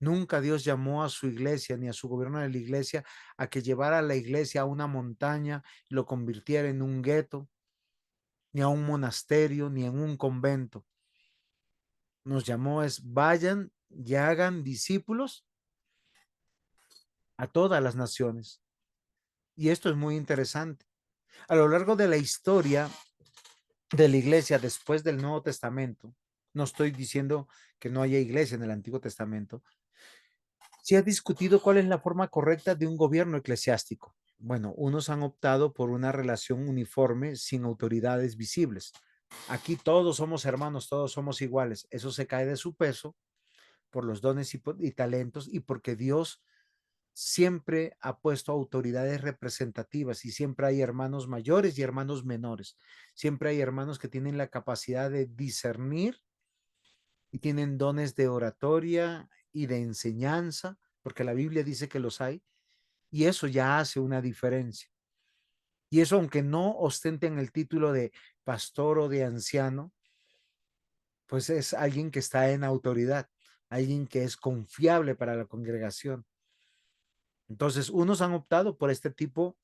Nunca Dios llamó a su iglesia ni a su gobierno de la iglesia a que llevara a la iglesia a una montaña y lo convirtiera en un gueto, ni a un monasterio, ni en un convento. Nos llamó es vayan y hagan discípulos a todas las naciones. Y esto es muy interesante. A lo largo de la historia de la iglesia después del Nuevo Testamento, no estoy diciendo que no haya iglesia en el Antiguo Testamento, se ha discutido cuál es la forma correcta de un gobierno eclesiástico. Bueno, unos han optado por una relación uniforme sin autoridades visibles. Aquí todos somos hermanos, todos somos iguales. Eso se cae de su peso por los dones y talentos y porque Dios siempre ha puesto autoridades representativas y siempre hay hermanos mayores y hermanos menores. Siempre hay hermanos que tienen la capacidad de discernir y tienen dones de oratoria y de enseñanza, porque la Biblia dice que los hay, y eso ya hace una diferencia. Y eso, aunque no ostenten el título de pastor o de anciano, pues es alguien que está en autoridad, alguien que es confiable para la congregación. Entonces, unos han optado por este tipo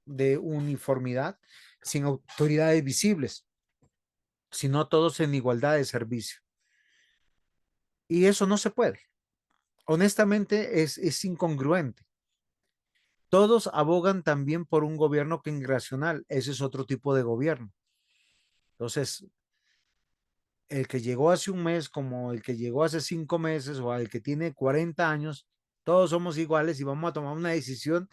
de uniformidad sin autoridades visibles, sino todos en igualdad de servicio. Y eso no se puede. Honestamente, es incongruente. Todos abogan también por un gobierno congregacional. Ese es otro tipo de gobierno. Entonces, el que llegó hace un mes, como el que llegó hace 5 meses o el que tiene 40 años, todos somos iguales y vamos a tomar una decisión.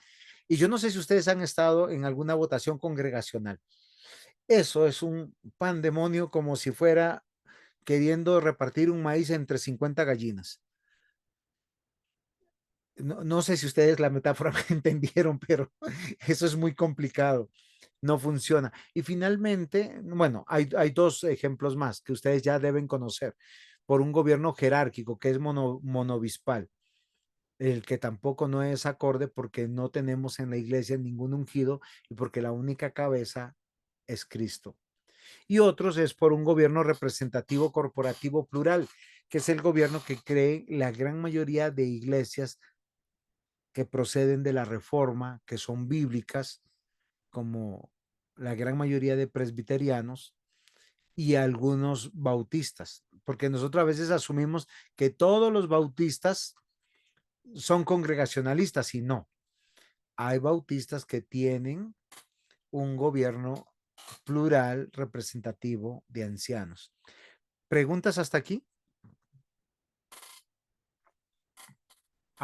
Y yo no sé si ustedes han estado en alguna votación congregacional. Eso es un pandemonio como si fuera queriendo repartir un maíz entre 50 gallinas. No sé si ustedes la metáfora me entendieron, pero eso es muy complicado. No funciona. Y finalmente, bueno, hay dos ejemplos más que ustedes ya deben conocer. Por un gobierno jerárquico que es monovispal, el que tampoco no es acorde porque no tenemos en la iglesia ningún ungido y porque la única cabeza es Cristo. Y otros es por un gobierno representativo corporativo plural, que es el gobierno que cree la gran mayoría de iglesias que proceden de la reforma, que son bíblicas, como la gran mayoría de presbiterianos y algunos bautistas, porque nosotros a veces asumimos que todos los bautistas son congregacionalistas y no. Hay bautistas que tienen un gobierno plural representativo de ancianos. ¿Preguntas hasta aquí?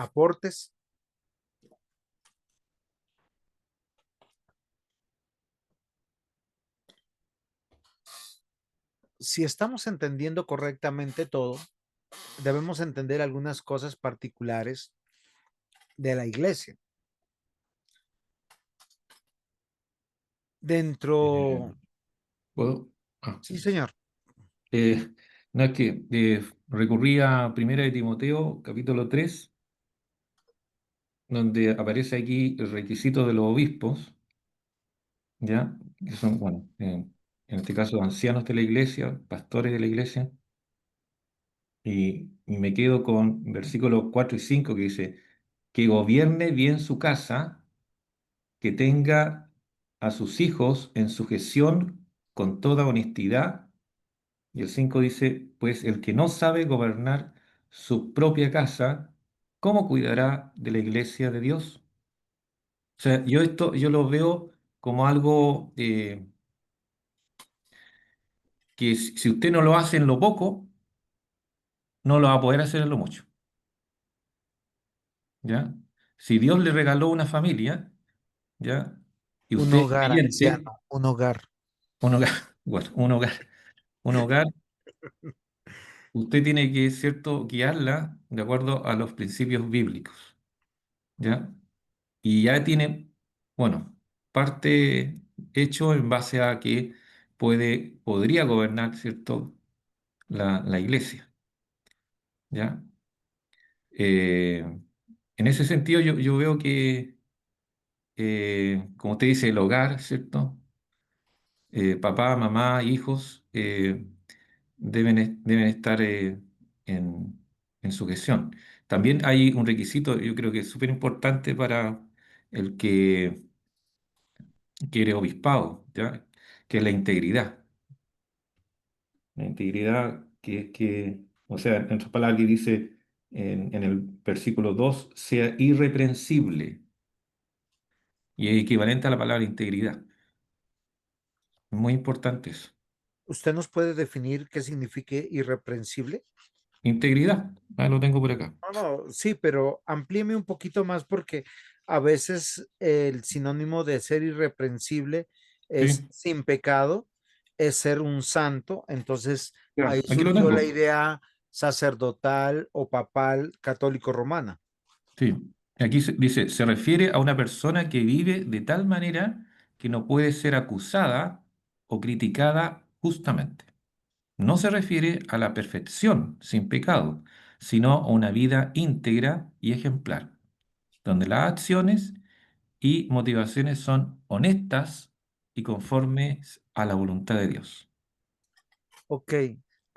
¿Aportes? Si estamos entendiendo correctamente todo, debemos entender algunas cosas particulares de la iglesia. Dentro, ¿Puedo? Ah, sí, señor. no es que recurrí a Primera de Timoteo, capítulo 3, donde aparece aquí el requisito de los obispos, ¿ya? Que son, bueno, en este caso ancianos de la iglesia, pastores de la iglesia, y me quedo con versículos 4 y 5 que dice, que gobierne bien su casa, que tenga a sus hijos en sujeción con toda honestidad. Y el 5 dice, pues el que no sabe gobernar su propia casa, ¿cómo cuidará de la iglesia de Dios? O sea, yo lo veo como algo que si usted no lo hace en lo poco, no lo va a poder hacer en lo mucho, ¿ya? Si Dios le regaló una familia, ¿ya? Y Un usted es hogar creyente, anciano, un hogar. un hogar, bueno, un hogar, usted tiene que, ¿cierto?, guiarla de acuerdo a los principios bíblicos, ¿ya? Y ya tiene, bueno, parte hecho en base a que podría gobernar, ¿cierto?, la iglesia, ¿ya? Eh, en ese sentido, yo veo que, como usted dice, el hogar, ¿cierto? Papá, mamá, hijos, deben estar en sujeción. También hay un requisito, yo creo que es súper importante para el que quiere obispado, ¿ya? Que es la integridad. La integridad que es que, o sea, en otras palabras que dice en el versículo 2 sea irreprensible, y es equivalente a la palabra integridad. Muy importante eso. ¿Usted nos puede definir qué significa irreprensible? Integridad, lo tengo por acá. No, no, sí, pero amplíeme un poquito más porque a veces el sinónimo de ser irreprensible es Sí, sin pecado, es ser un santo. Entonces ya, ahí aquí lo surgió la tengo. idea sacerdotal o papal católico romana. Sí, aquí dice, se refiere a una persona que vive de tal manera que no puede ser acusada o criticada justamente. No se refiere a la perfección sin pecado, sino a una vida íntegra y ejemplar, donde las acciones y motivaciones son honestas y conformes a la voluntad de Dios. Ok,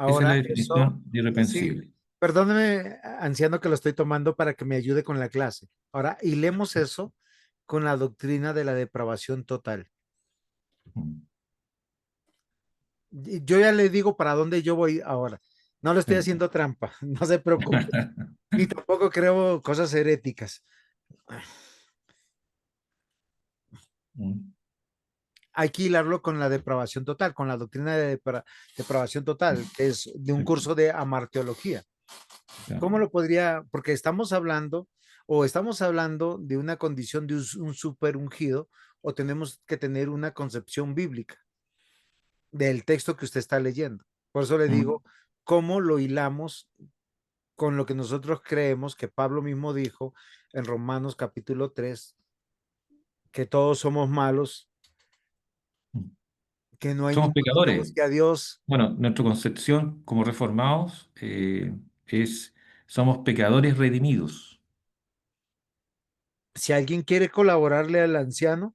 Esa es la ahora eso, definición de sí, irreprensible. perdóneme, anciano, que lo estoy tomando para que me ayude con la clase. Ahora, hilemos eso con la doctrina de la depravación total. Mm, Yo ya le digo para dónde yo voy ahora. No le estoy sí. haciendo trampa, no se preocupe. Ni tampoco creo cosas heréticas. Mm, Hay que hilarlo con la depravación total, con la doctrina de depravación total, que es de un sí, curso de amarteología. ya. ¿Cómo lo podría? Porque estamos hablando de una condición de un super ungido, o tenemos que tener una concepción bíblica del texto que usted está leyendo. Por eso le Mm, digo, ¿cómo lo hilamos con lo que nosotros creemos que Pablo mismo dijo en Romanos capítulo 3, que todos somos malos, mm. que no hay Somos ninguno que pecadores. busque a Dios? Bueno, nuestra concepción como reformados es, somos pecadores redimidos. Si alguien quiere colaborarle al anciano,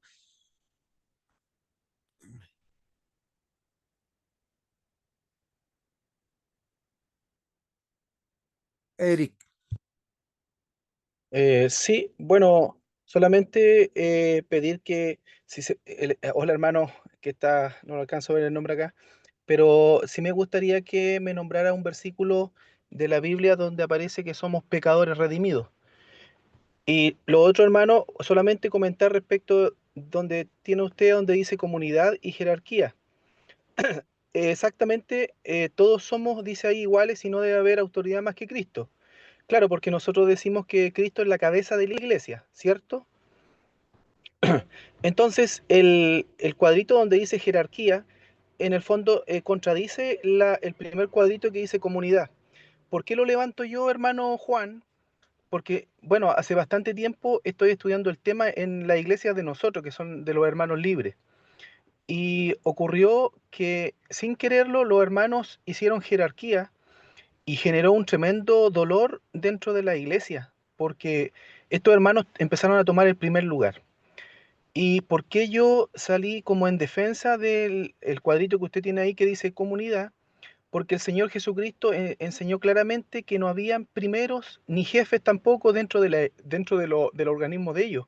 Eric, Sí, bueno, solamente pedir que, hola hermano, que está, no lo alcanzo a ver el nombre acá, pero sí me gustaría que me nombrara un versículo de la Biblia donde aparece que somos pecadores redimidos. Y lo otro, hermano, solamente comentar respecto donde tiene usted, donde dice comunidad y jerarquía. Exactamente, todos somos, dice ahí, iguales y no debe haber autoridad más que Cristo. Claro, porque nosotros decimos que Cristo es la cabeza de la iglesia, ¿cierto? Entonces, el cuadrito donde dice jerarquía, en el fondo contradice el primer cuadrito que dice comunidad. ¿Por qué lo levanto yo, hermano Juan? Porque, bueno, hace bastante tiempo estoy estudiando el tema en la iglesia de nosotros, que son de los hermanos libres. Y ocurrió que sin quererlo los hermanos hicieron jerarquía y generó un tremendo dolor dentro de la iglesia, porque estos hermanos empezaron a tomar el primer lugar. ¿Y por qué yo salí como en defensa del el cuadrito que usted tiene ahí que dice comunidad? Porque el Señor Jesucristo enseñó claramente que no habían primeros ni jefes tampoco dentro del organismo de ellos.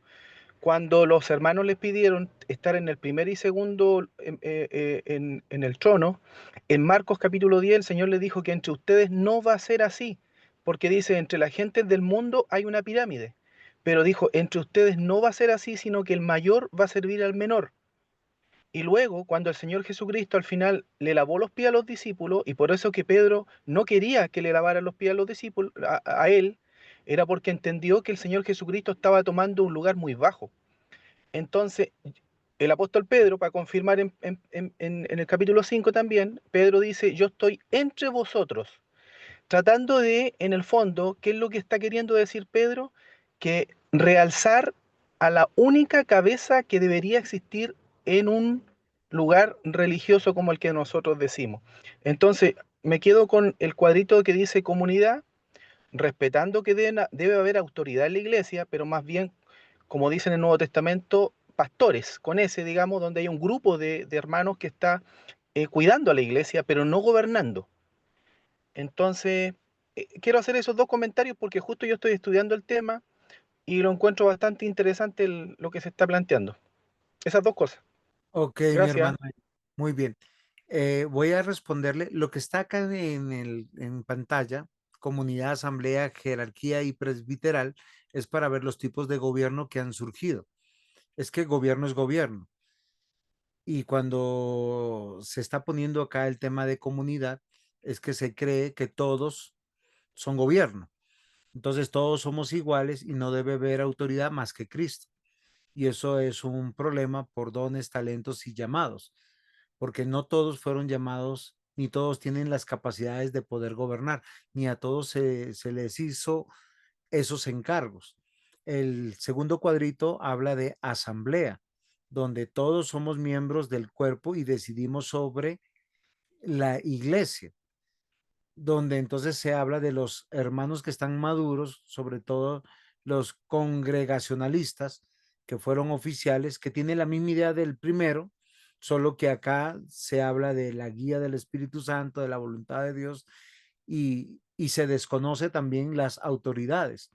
Cuando los hermanos les pidieron estar en el primer y segundo en el trono, en Marcos capítulo 10 el Señor les dijo que entre ustedes no va a ser así, porque dice, entre la gente del mundo hay una pirámide, pero dijo, entre ustedes no va a ser así, sino que el mayor va a servir al menor. Y luego, cuando el Señor Jesucristo al final le lavó los pies a los discípulos, y por eso que Pedro no quería que le lavaran los pies a los discípulos, a él, era porque entendió que el Señor Jesucristo estaba tomando un lugar muy bajo. Entonces, el apóstol Pedro, para confirmar en el capítulo 5 también, Pedro dice, yo estoy entre vosotros, tratando de, en el fondo, ¿qué es lo que está queriendo decir Pedro? Que realzar a la única cabeza que debería existir en un lugar religioso como el que nosotros decimos. Entonces, me quedo con el cuadrito que dice comunidad, respetando que debe haber autoridad en la iglesia, pero más bien, como dice en el Nuevo Testamento, pastores, con ese, digamos, donde hay un grupo de hermanos que está cuidando a la iglesia, pero no gobernando. Entonces, quiero hacer esos dos comentarios porque justo yo estoy estudiando el tema y lo encuentro bastante interesante lo que se está planteando. Esas dos cosas. Ok, mi Gracias. hermano, muy bien. Voy a responderle lo que está acá en pantalla, comunidad, asamblea, jerarquía y presbiteral, es para ver los tipos de gobierno que han surgido. Es que gobierno es gobierno. Y cuando se está poniendo acá el tema de comunidad, es que se cree que todos son gobierno. Entonces todos somos iguales y no debe haber autoridad más que Cristo. Y eso es un problema por dones, talentos y llamados, porque no todos fueron llamados, ni todos tienen las capacidades de poder gobernar, ni a todos se les hizo esos encargos. El segundo cuadrito habla de asamblea, donde todos somos miembros del cuerpo y decidimos sobre la iglesia, donde entonces se habla de los hermanos que están maduros, sobre todo los congregacionalistas, que fueron oficiales, que tienen la misma idea del primero, solo que acá se habla de la guía del Espíritu Santo, de la voluntad de Dios, y se desconoce también las autoridades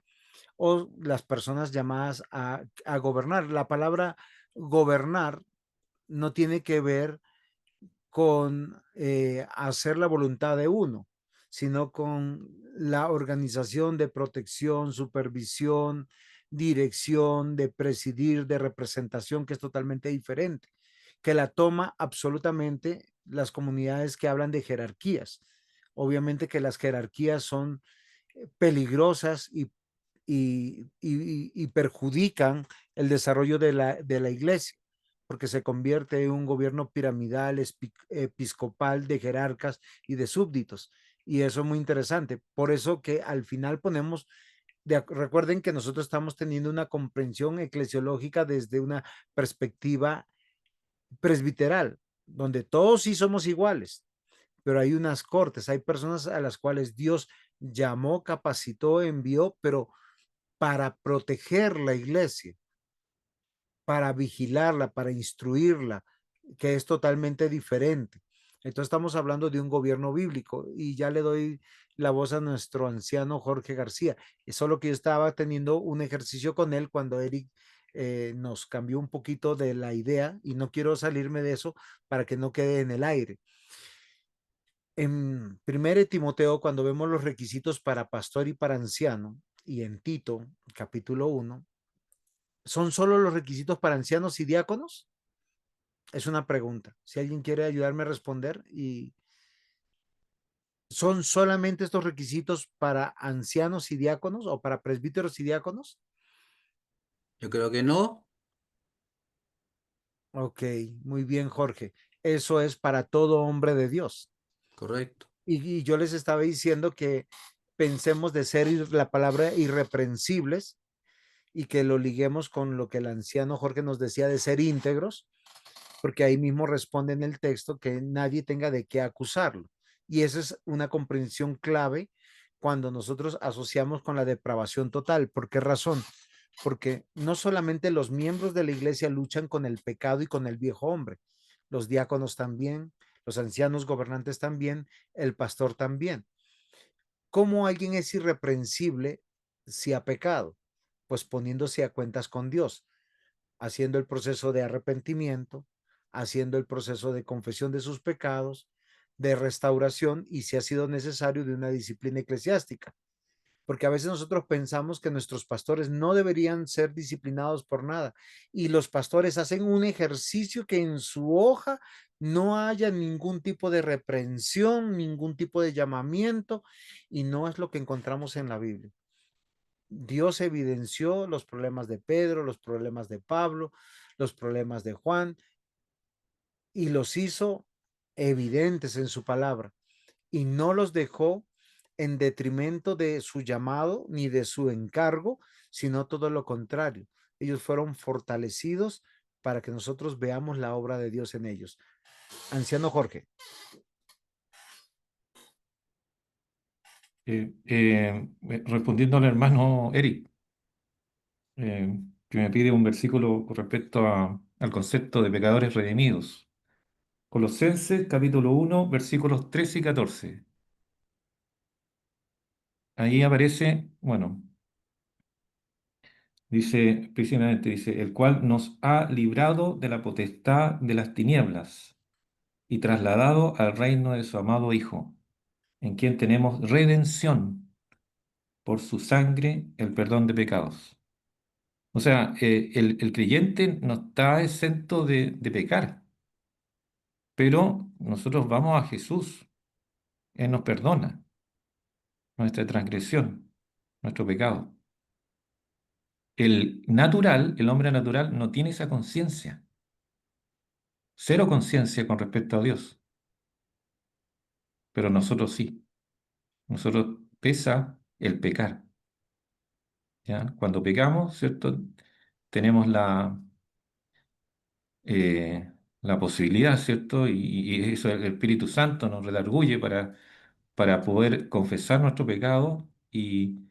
o las personas llamadas a gobernar. La palabra gobernar no tiene que ver con hacer la voluntad de uno, sino con la organización de protección, supervisión, dirección, de presidir, de representación, que es totalmente diferente, que la toma absolutamente las comunidades que hablan de jerarquías. Obviamente que las jerarquías son peligrosas y perjudican el desarrollo de la iglesia, porque se convierte en un gobierno piramidal, episcopal, de jerarcas y de súbditos. Y eso es muy interesante. Por eso que al final ponemos, recuerden que nosotros estamos teniendo una comprensión eclesiológica desde una perspectiva presbiteral, donde todos sí somos iguales, pero hay unas cortes, hay personas a las cuales Dios llamó, capacitó, envió, pero para proteger la iglesia, para vigilarla, para instruirla, que es totalmente diferente. Entonces estamos hablando de un gobierno bíblico y ya le doy la voz a nuestro anciano Jorge García. Es solo que yo estaba teniendo un ejercicio con él cuando Eric nos cambió un poquito de la idea y no quiero salirme de eso para que no quede en el aire. En 1 Timoteo, cuando vemos los requisitos para pastor y para anciano, y en Tito, capítulo 1, ¿son solo los requisitos para ancianos y diáconos? Es una pregunta. Si alguien quiere ayudarme a responder, y ¿son solamente estos requisitos para ancianos y diáconos o para presbíteros y diáconos? Yo creo que no, Ok, muy bien, Jorge. Eso es para todo hombre de Dios. correcto. Y yo les estaba diciendo que pensemos de ser la palabra irreprensibles y que lo liguemos con lo que el anciano Jorge nos decía de ser íntegros, porque ahí mismo responde en el texto que nadie tenga de qué acusarlo. Y esa es una comprensión clave cuando nosotros asociamos con la depravación total. ¿Por qué razón? Porque no solamente los miembros de la iglesia luchan con el pecado y con el viejo hombre, los diáconos también, los ancianos gobernantes también, el pastor también. ¿Cómo alguien es irreprensible si ha pecado? Pues poniéndose a cuentas con Dios, haciendo el proceso de arrepentimiento, haciendo el proceso de confesión de sus pecados, de restauración y, si ha sido necesario, de una disciplina eclesiástica. Porque a veces nosotros pensamos que nuestros pastores no deberían ser disciplinados por nada, y los pastores hacen un ejercicio que en su hoja no haya ningún tipo de reprensión, ningún tipo de llamamiento, y no es lo que encontramos en la Biblia. Dios evidenció los problemas de Pedro, los problemas de Pablo, los problemas de Juan, y los hizo evidentes en su palabra, y no los dejó en detrimento de su llamado ni de su encargo, sino todo lo contrario. Ellos fueron fortalecidos para que nosotros veamos la obra de Dios en ellos. Anciano Jorge. Respondiendo al hermano Eric, que me pide un versículo con respecto al concepto de pecadores redimidos. Colosenses capítulo 1, versículos 13 y 14. Ahí aparece, bueno, dice, precisamente dice, el cual nos ha librado de la potestad de las tinieblas y trasladado al reino de su amado Hijo, en quien tenemos redención por su sangre, el perdón de pecados. O sea, el creyente no está exento de pecar, pero nosotros vamos a Jesús, Él nos perdona nuestra transgresión, nuestro pecado. El natural, el hombre natural, no tiene esa conciencia, cero conciencia con respecto a Dios, pero nosotros sí. Nosotros pesa el pecar, ¿ya? Cuando pecamos, ¿cierto? Tenemos la posibilidad, ¿cierto? Y eso el Espíritu Santo nos redarguye para poder confesar nuestro pecado y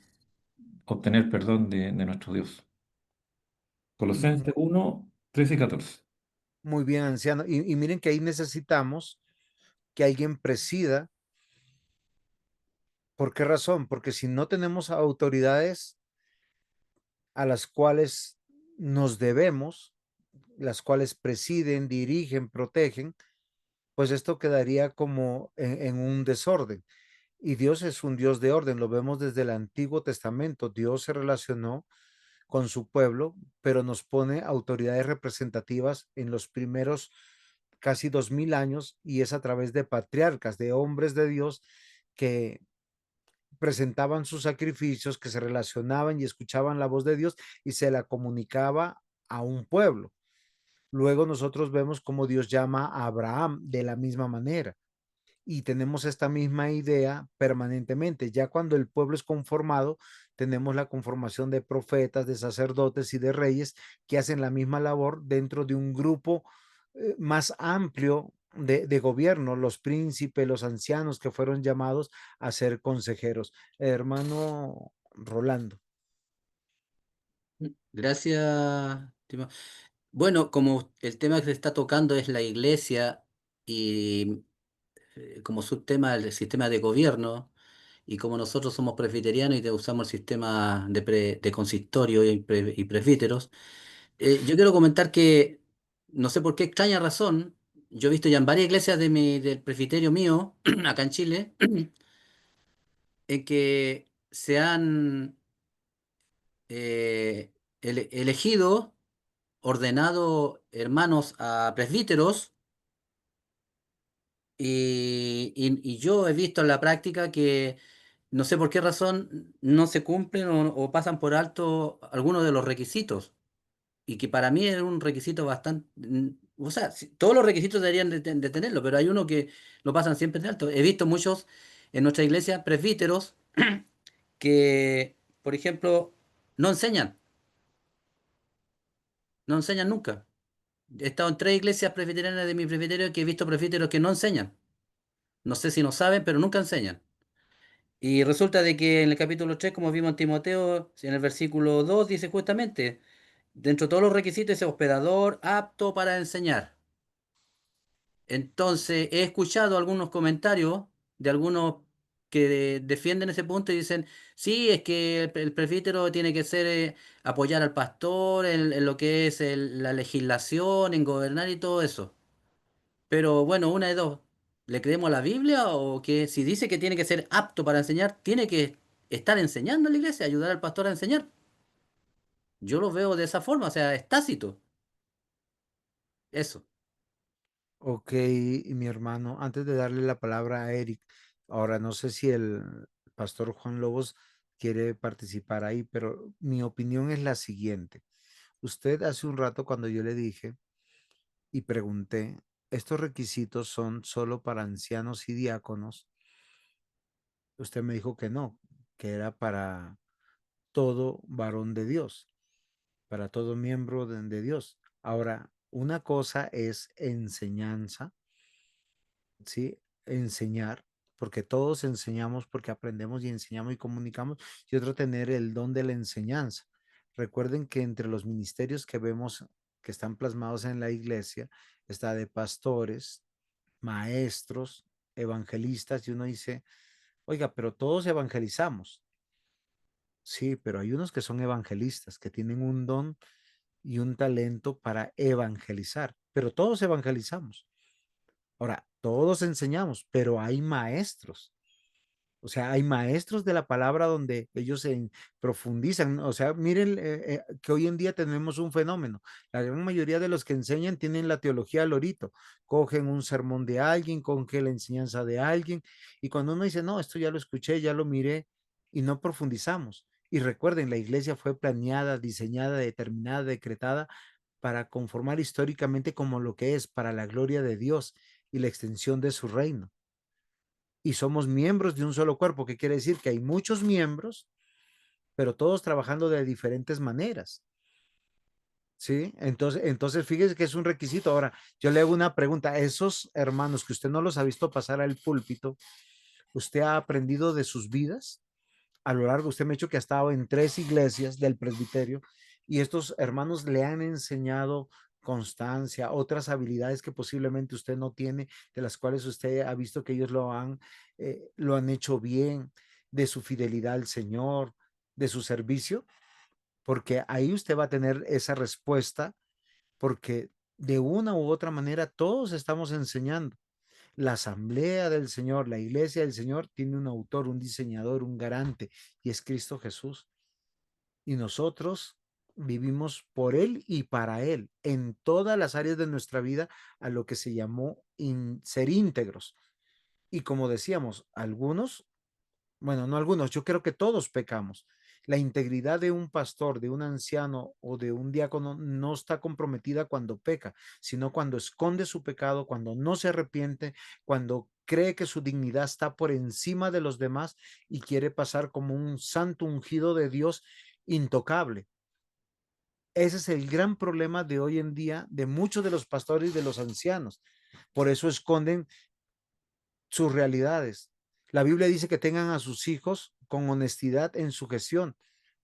obtener perdón de nuestro Dios. Colosenses 1, 13 y 14. Muy bien, anciano. Y miren que ahí necesitamos que alguien presida. ¿Por qué razón? Porque si no tenemos autoridades a las cuales nos debemos, las cuales presiden, dirigen, protegen, pues esto quedaría como en un desorden. Y Dios es un Dios de orden, lo vemos desde el Antiguo Testamento. Dios se relacionó con su pueblo, pero nos pone autoridades representativas en los primeros casi 2000 años, y es a través de patriarcas, de hombres de Dios que presentaban sus sacrificios, que se relacionaban y escuchaban la voz de Dios y se la comunicaba a un pueblo. Luego nosotros vemos cómo Dios llama a Abraham de la misma manera, y tenemos esta misma idea permanentemente. Ya cuando el pueblo es conformado, tenemos la conformación de profetas, de sacerdotes y de reyes que hacen la misma labor dentro de un grupo más amplio de gobierno, los príncipes, los ancianos que fueron llamados a ser consejeros. Hermano Rolando. Gracias, Timo. Bueno, como el tema que se está tocando es la iglesia y como subtema el sistema de gobierno, y como nosotros somos presbiterianos y usamos el sistema de consistorio y presbíteros, yo quiero comentar que no sé por qué extraña razón yo he visto ya en varias iglesias del presbiterio mío, acá en Chile, en que se han elegido, ordenado hermanos a presbíteros, y yo he visto en la práctica que no sé por qué razón no se cumplen o pasan por alto algunos de los requisitos. Y que para mí es un requisito bastante, o sea, todos los requisitos deberían de tenerlo, pero hay uno que lo pasan siempre de alto. He visto muchos en nuestra iglesia presbíteros que, por ejemplo, no enseñan, no enseñan nunca. He estado en 3 iglesias presbiterianas de mi presbiterio que he visto presbíteros que no enseñan. No sé si no saben, pero nunca enseñan. Y resulta de que en el capítulo 3, como vimos en Timoteo, en el versículo 2 dice justamente, dentro de todos los requisitos dice hospedador apto para enseñar. Entonces, he escuchado algunos comentarios de algunos que defienden ese punto y dicen, sí, es que el presbítero tiene que ser, apoyar al pastor en lo que es la legislación, en gobernar y todo eso. Pero bueno, una de dos, ¿le creemos a la Biblia o que si dice que tiene que ser apto para enseñar, tiene que estar enseñando en la iglesia, ayudar al pastor a enseñar? Yo lo veo de esa forma, o sea, es tácito, eso. Ok, mi hermano, antes de darle la palabra a Eric, ahora no sé si el pastor Juan Lobos quiere participar ahí, pero mi opinión es la siguiente. Usted hace un rato cuando yo le dije y pregunté, ¿estos requisitos son solo para ancianos y diáconos? Usted me dijo que no, que era para todo varón de Dios, para todo miembro de Dios. Ahora, una cosa es enseñanza, ¿sí? Enseñar, porque todos enseñamos porque aprendemos y enseñamos y comunicamos, y otro tener el don de la enseñanza. Recuerden que entre los ministerios que vemos que están plasmados en la iglesia está de pastores, maestros, evangelistas, y uno dice, oiga, pero todos evangelizamos. Sí, pero hay unos que son evangelistas, que tienen un don y un talento para evangelizar, pero todos evangelizamos. Ahora, todos enseñamos, pero hay maestros. O sea, hay maestros de la palabra donde ellos se profundizan. O sea, miren que hoy en día tenemos un fenómeno. La gran mayoría de los que enseñan tienen la teología al lorito. Cogen un sermón de alguien, cogen la enseñanza de alguien. Y cuando uno dice, no, esto ya lo escuché, ya lo miré, y no profundizamos. Y recuerden, la iglesia fue planeada, diseñada, determinada, decretada para conformar históricamente como lo que es para la gloria de Dios y la extensión de su reino. Y somos miembros de un solo cuerpo, que quiere decir que hay muchos miembros, pero todos trabajando de diferentes maneras. ¿Sí? Entonces fíjese que es un requisito. Ahora, yo le hago una pregunta. Esos hermanos que usted no los ha visto pasar al púlpito, ¿usted ha aprendido de sus vidas? A lo largo, usted me ha dicho que ha estado en 3 iglesias del presbiterio y estos hermanos le han enseñado constancia, otras habilidades que posiblemente usted no tiene, de las cuales usted ha visto que ellos lo han hecho bien, de su fidelidad al Señor, de su servicio, porque ahí usted va a tener esa respuesta, porque de una u otra manera todos estamos enseñando. La asamblea del Señor, la iglesia del Señor tiene un autor, un diseñador, un garante, y es Cristo Jesús. Y nosotros vivimos por Él y para Él en todas las áreas de nuestra vida, a lo que se llamó ser íntegros. Y como decíamos, algunos, bueno, no algunos, yo creo que todos pecamos. La integridad de un pastor, de un anciano o de un diácono no está comprometida cuando peca, sino cuando esconde su pecado, cuando no se arrepiente, cuando cree que su dignidad está por encima de los demás y quiere pasar como un santo ungido de Dios intocable. Ese es el gran problema de hoy en día de muchos de los pastores y de los ancianos. Por eso esconden sus realidades. La Biblia dice que tengan a sus hijos con honestidad en su gestión.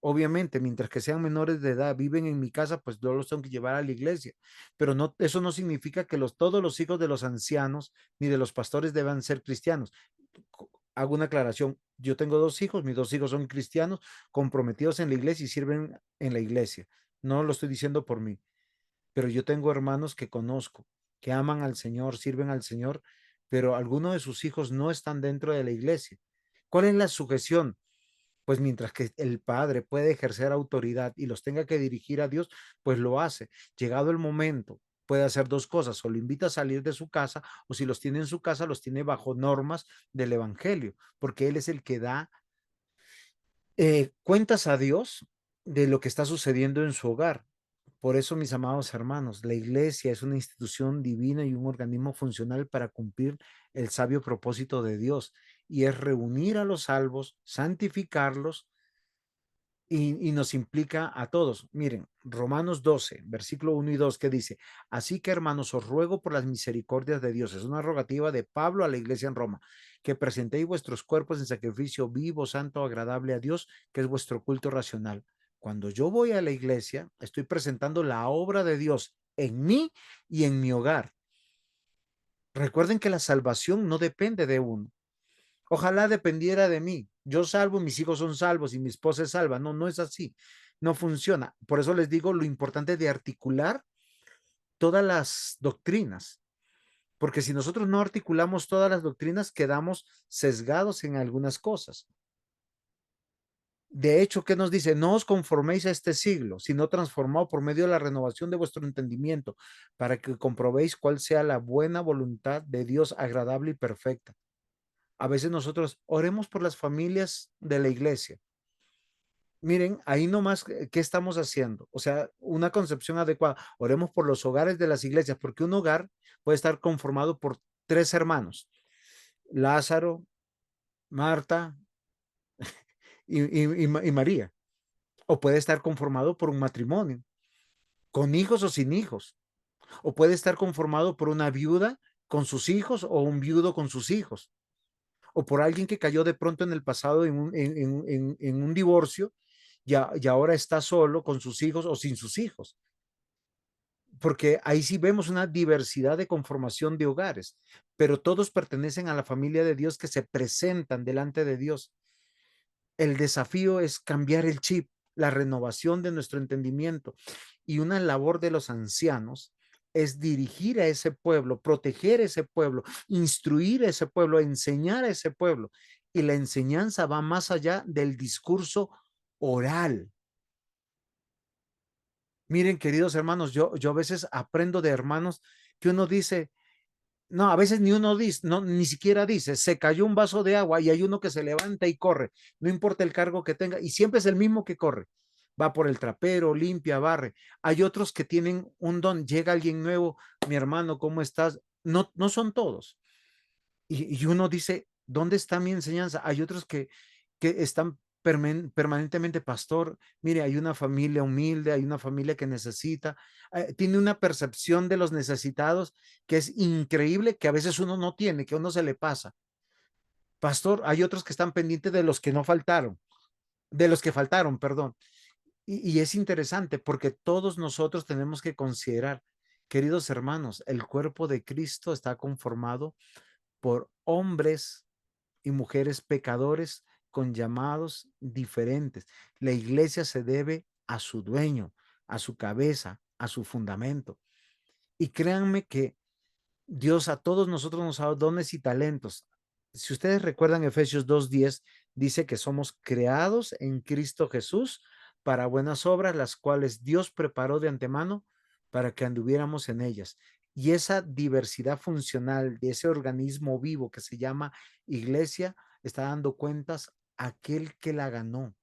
Obviamente, mientras que sean menores de edad, viven en mi casa, pues yo los tengo que llevar a la iglesia. Pero no, eso no significa que todos los hijos de los ancianos ni de los pastores deban ser cristianos. Hago una aclaración. Yo tengo 2 hijos, mis 2 hijos son cristianos, comprometidos en la iglesia y sirven en la iglesia. No lo estoy diciendo por mí, pero yo tengo hermanos que conozco que aman al Señor, sirven al Señor, pero algunos de sus hijos no están dentro de la iglesia. ¿Cuál es la sujeción? Pues mientras que el padre puede ejercer autoridad y los tenga que dirigir a Dios, pues lo hace. Llegado el momento, puede hacer dos cosas: o lo invita a salir de su casa, o si los tiene en su casa, los tiene bajo normas del evangelio, porque él es el que da cuentas a Dios de lo que está sucediendo en su hogar. Por eso, mis amados hermanos, la iglesia es una institución divina y un organismo funcional para cumplir el sabio propósito de Dios, y es reunir a los salvos, santificarlos, y nos implica a todos. Miren, Romanos 12, versículo 1 y 2, que dice: así que, hermanos, os ruego por las misericordias de Dios. Es una rogativa de Pablo a la iglesia en Roma: que presentéis vuestros cuerpos en sacrificio vivo, santo, agradable a Dios, que es vuestro culto racional. Cuando yo voy a la iglesia, estoy presentando la obra de Dios en mí y en mi hogar. Recuerden que la salvación no depende de uno. Ojalá dependiera de mí. Yo salvo, mis hijos son salvos y mi esposa es salva. No, no es así. No funciona. Por eso les digo lo importante de articular todas las doctrinas, porque si nosotros no articulamos todas las doctrinas, quedamos sesgados en algunas cosas. De hecho, ¿qué nos dice? No os conforméis a este siglo, sino transformado por medio de la renovación de vuestro entendimiento, para que comprobéis cuál sea la buena voluntad de Dios, agradable y perfecta. A veces nosotros oremos por las familias de la iglesia. Miren, ahí nomás, ¿qué estamos haciendo? O sea, una concepción adecuada. Oremos por los hogares de las iglesias, porque un hogar puede estar conformado por tres hermanos: Lázaro, Marta y María. O puede estar conformado por un matrimonio, con hijos o sin hijos. O puede estar conformado por una viuda con sus hijos, o un viudo con sus hijos. O por alguien que cayó de pronto en el pasado en un divorcio, y ahora está solo con sus hijos o sin sus hijos. Porque ahí sí vemos una diversidad de conformación de hogares, pero todos pertenecen a la familia de Dios, que se presentan delante de Dios. El desafío es cambiar el chip, la renovación de nuestro entendimiento, y una labor de los ancianos es dirigir a ese pueblo, proteger ese pueblo, instruir a ese pueblo, enseñar a ese pueblo. Y la enseñanza va más allá del discurso oral. Miren, queridos hermanos, yo a veces aprendo de hermanos que uno dice, no, a veces ni uno dice, no, ni siquiera dice, se cayó un vaso de agua, y hay uno que se levanta y corre, no importa el cargo que tenga, y siempre es el mismo que corre. Va por el trapero, limpia, barre. Hay otros que tienen un don, llega alguien nuevo: mi hermano, ¿cómo estás? No, no son todos. Y uno dice, ¿dónde está mi enseñanza? Hay otros que están permanentemente: pastor, mire, hay una familia humilde, hay una familia que necesita, tiene una percepción de los necesitados que es increíble, que a veces uno no tiene, que a uno se le pasa. Pastor, hay otros que están pendientes de los que no faltaron, de los que faltaron, perdón. Y es interesante, porque todos nosotros tenemos que considerar, queridos hermanos, el cuerpo de Cristo está conformado por hombres y mujeres pecadores con llamados diferentes. La iglesia se debe a su dueño, a su cabeza, a su fundamento. Y créanme que Dios a todos nosotros nos ha dado dones y talentos. Si ustedes recuerdan, Efesios 2:10 dice que somos creados en Cristo Jesús para buenas obras, las cuales Dios preparó de antemano para que anduviéramos en ellas. Y esa diversidad funcional de ese organismo vivo que se llama iglesia está dando cuentas a aquel que la ganó,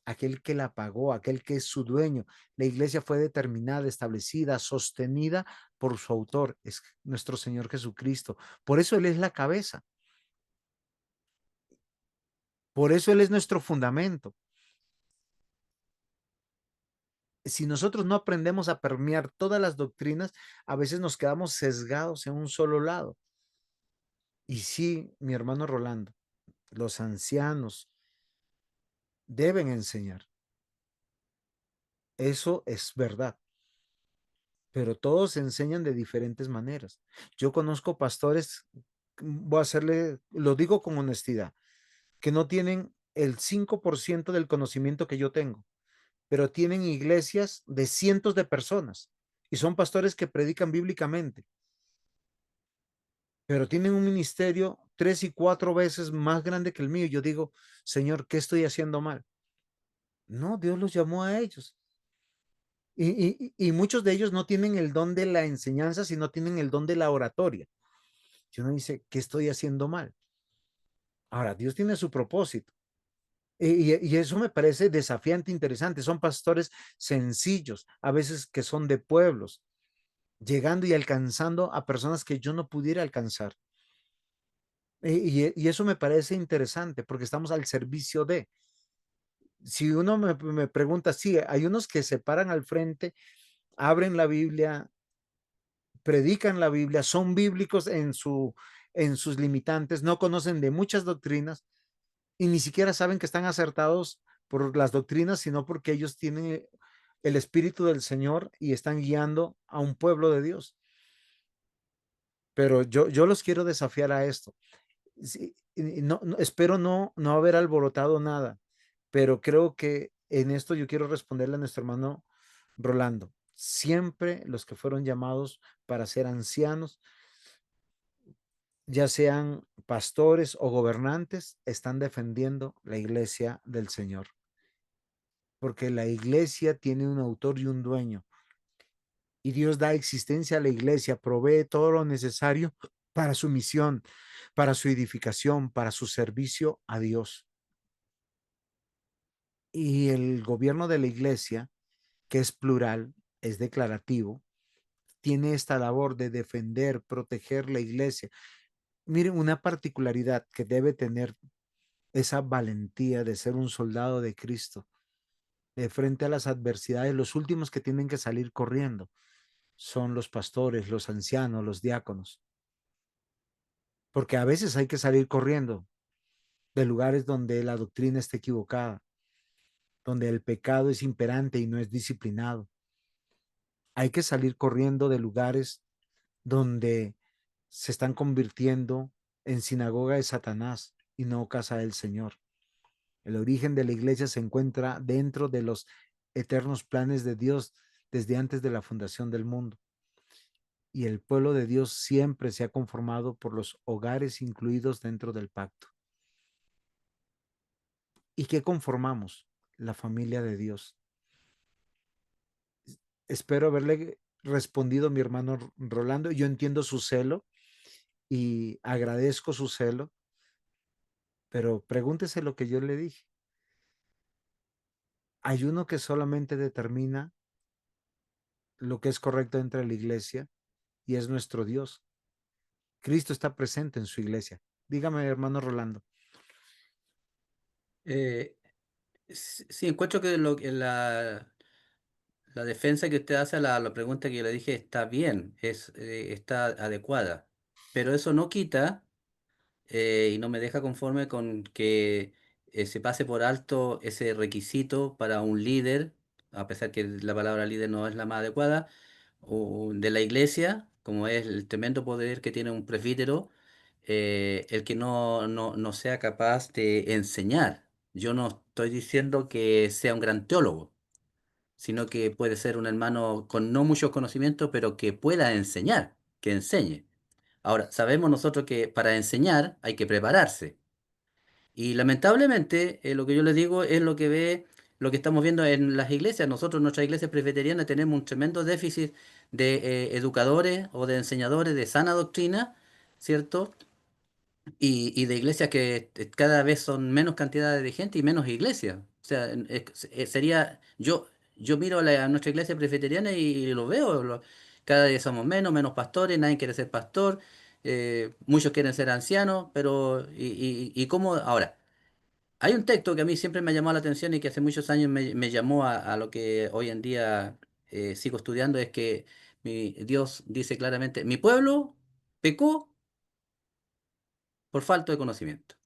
aquel que la pagó, aquel que es su dueño. La iglesia fue determinada, establecida, sostenida por su autor, es nuestro Señor Jesucristo. Por eso Él es la cabeza. Por eso Él es nuestro fundamento. Si nosotros no aprendemos a permear todas las doctrinas, a veces nos quedamos sesgados en un solo lado. Y sí, mi hermano Rolando, los ancianos deben enseñar. Eso es verdad. Pero todos enseñan de diferentes maneras. Yo conozco pastores, voy a hacerle, lo digo con honestidad, que no tienen el 5% del conocimiento que yo tengo, pero tienen iglesias de cientos de personas, y son pastores que predican bíblicamente. pero tienen un ministerio 3 y 4 veces más grande que el mío. Yo digo, Señor, ¿qué estoy haciendo mal? No, Dios los llamó a ellos. Y muchos de ellos no tienen el don de la enseñanza, sino tienen el don de la oratoria. Y uno dice, ¿qué estoy haciendo mal? Ahora, Dios tiene su propósito. Y eso me parece desafiante, interesante. Son pastores sencillos, a veces que son de pueblos, llegando y alcanzando a personas que yo no pudiera alcanzar. Y eso me parece interesante porque estamos al servicio de. Si uno me pregunta, sí, hay unos que se paran al frente, abren la Biblia, predican la Biblia, son bíblicos en sus limitantes, no conocen de muchas doctrinas y ni siquiera saben que están acertados por las doctrinas, sino porque ellos tienen el Espíritu del Señor y están guiando a un pueblo de Dios. Pero yo los quiero desafiar a esto. Sí, y espero no haber alborotado nada, pero creo que en esto yo quiero responderle a nuestro hermano Rolando. Siempre los que fueron llamados para ser ancianos, ya sean pastores o gobernantes, están defendiendo la iglesia del Señor, porque la iglesia tiene un autor y un dueño, y Dios da existencia a la iglesia, provee todo lo necesario para su misión, para su edificación, para su servicio a Dios. Y el gobierno de la iglesia, que es plural, es declarativo, tiene esta labor de defender, proteger la iglesia. Miren, una particularidad que debe tener esa valentía de ser un soldado de Cristo, de frente a las adversidades, los últimos que tienen que salir corriendo son los pastores, los ancianos, los diáconos, porque a veces hay que salir corriendo de lugares donde la doctrina está equivocada, donde el pecado es imperante y no es disciplinado. Hay que salir corriendo de lugares donde se están convirtiendo en sinagoga de Satanás y no casa del Señor. El origen de la iglesia se encuentra dentro de los eternos planes de Dios desde antes de la fundación del mundo. Y el pueblo de Dios siempre se ha conformado por los hogares incluidos dentro del pacto. ¿Y qué conformamos? La familia de Dios. Espero haberle respondido a mi hermano Rolando. Yo entiendo su celo y agradezco su celo, pero pregúntese lo que yo le dije. Hay uno que solamente determina lo que es correcto entre la iglesia y es nuestro Dios. Cristo está presente en su iglesia. Dígame, hermano Rolando. Eh, sí, encuentro que la defensa que usted hace a la pregunta que yo le dije está bien, está adecuada, pero eso no quita y no me deja conforme con que se pase por alto ese requisito para un líder, a pesar que la palabra líder no es la más adecuada, o de la iglesia, como es el tremendo poder que tiene un presbítero, el que no sea capaz de enseñar. Yo no estoy diciendo que sea un gran teólogo, sino que puede ser un hermano con no muchos conocimientos, pero que pueda enseñar, que enseñe. Ahora, sabemos nosotros que para enseñar hay que prepararse. Y lamentablemente, lo que yo les digo es lo que estamos viendo en las iglesias. Nosotros, en nuestras iglesias presbiterianas, tenemos un tremendo déficit de educadores o de enseñadores de sana doctrina, ¿cierto? Y de iglesias que cada vez son menos cantidades de gente y menos iglesias. O sea, yo miro a nuestra iglesia presbiteriana y lo veo. Cada día somos menos pastores, nadie quiere ser pastor, muchos quieren ser ancianos, pero ¿y cómo? Ahora, hay un texto que a mí siempre me ha llamado la atención y que hace muchos años me llamó a lo que hoy en día sigo estudiando, es que Dios dice claramente, mi pueblo pecó por falta de conocimiento.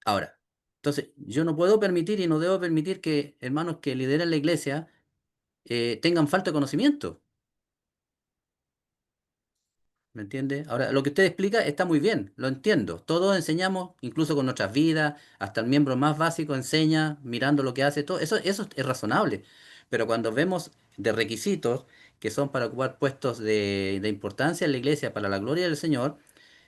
Ahora, entonces, yo no puedo permitir y no debo permitir que hermanos que lideran la iglesia tengan falta de conocimiento. ¿Me entiende? Ahora, lo que usted explica está muy bien, lo entiendo. Todos enseñamos, incluso con nuestras vidas, hasta el miembro más básico enseña, mirando lo que hace, todo. Eso es razonable. Pero cuando vemos de requisitos que son para ocupar puestos de importancia en la iglesia para la gloria del Señor,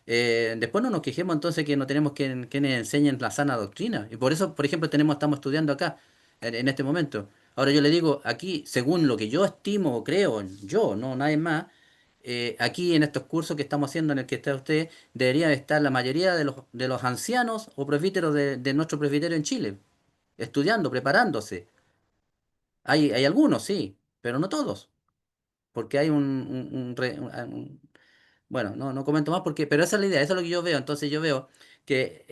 después no nos quejemos entonces que no tenemos quienes enseñen la sana doctrina. Y por eso, por ejemplo, estamos estudiando acá, en este momento. Ahora yo le digo, aquí, según lo que yo estimo o creo, yo, no nadie más, aquí en estos cursos que estamos haciendo en el que está usted, debería estar la mayoría de los ancianos o presbíteros de nuestro presbiterio en Chile, estudiando, preparándose. Hay algunos, sí, pero no todos, porque hay bueno, no comento más porque, pero esa es la idea, eso es lo que yo veo. Entonces yo veo que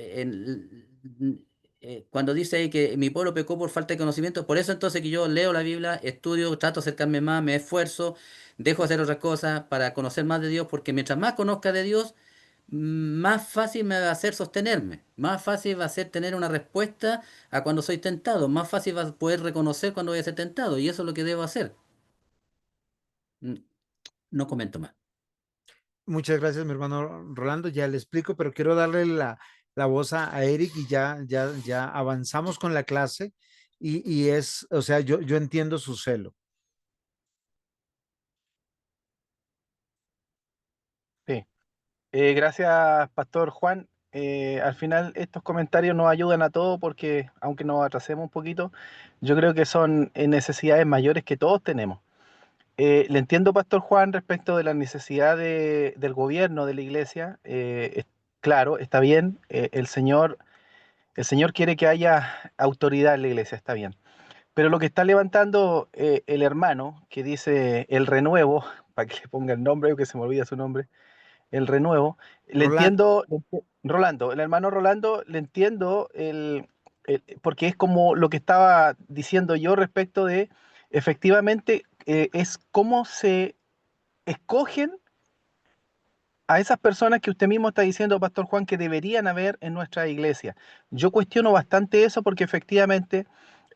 cuando dice ahí que mi pueblo pecó por falta de conocimiento, por eso entonces que yo leo la Biblia, estudio, trato de acercarme más, me esfuerzo, dejo de hacer otras cosas para conocer más de Dios, porque mientras más conozca de Dios, más fácil me va a ser sostenerme, más fácil va a ser tener una respuesta a cuando soy tentado, más fácil va a poder reconocer cuando voy a ser tentado, y eso es lo que debo hacer. Mm, No comento más. Muchas gracias, mi hermano Rolando. Ya le explico, pero quiero darle la voz a Eric y ya avanzamos con la clase y es, o sea, yo entiendo su celo. Sí. Gracias, Pastor Juan. Al final estos comentarios nos ayudan a todos porque, aunque nos atrasemos un poquito, yo creo que son necesidades mayores que todos tenemos. Le entiendo, Pastor Juan, respecto de la necesidad del gobierno de la iglesia. Claro, está bien. El Señor quiere que haya autoridad en la iglesia, está bien. Pero lo que está levantando el hermano, que dice el renuevo, para que le ponga el nombre, que se me olvida su nombre, el renuevo. Le Rolando, entiendo, Rolando, el hermano Rolando, le entiendo porque es como lo que estaba diciendo yo respecto de, efectivamente, es cómo se escogen a esas personas que usted mismo está diciendo, Pastor Juan, que deberían haber en nuestra iglesia. Yo cuestiono bastante eso porque efectivamente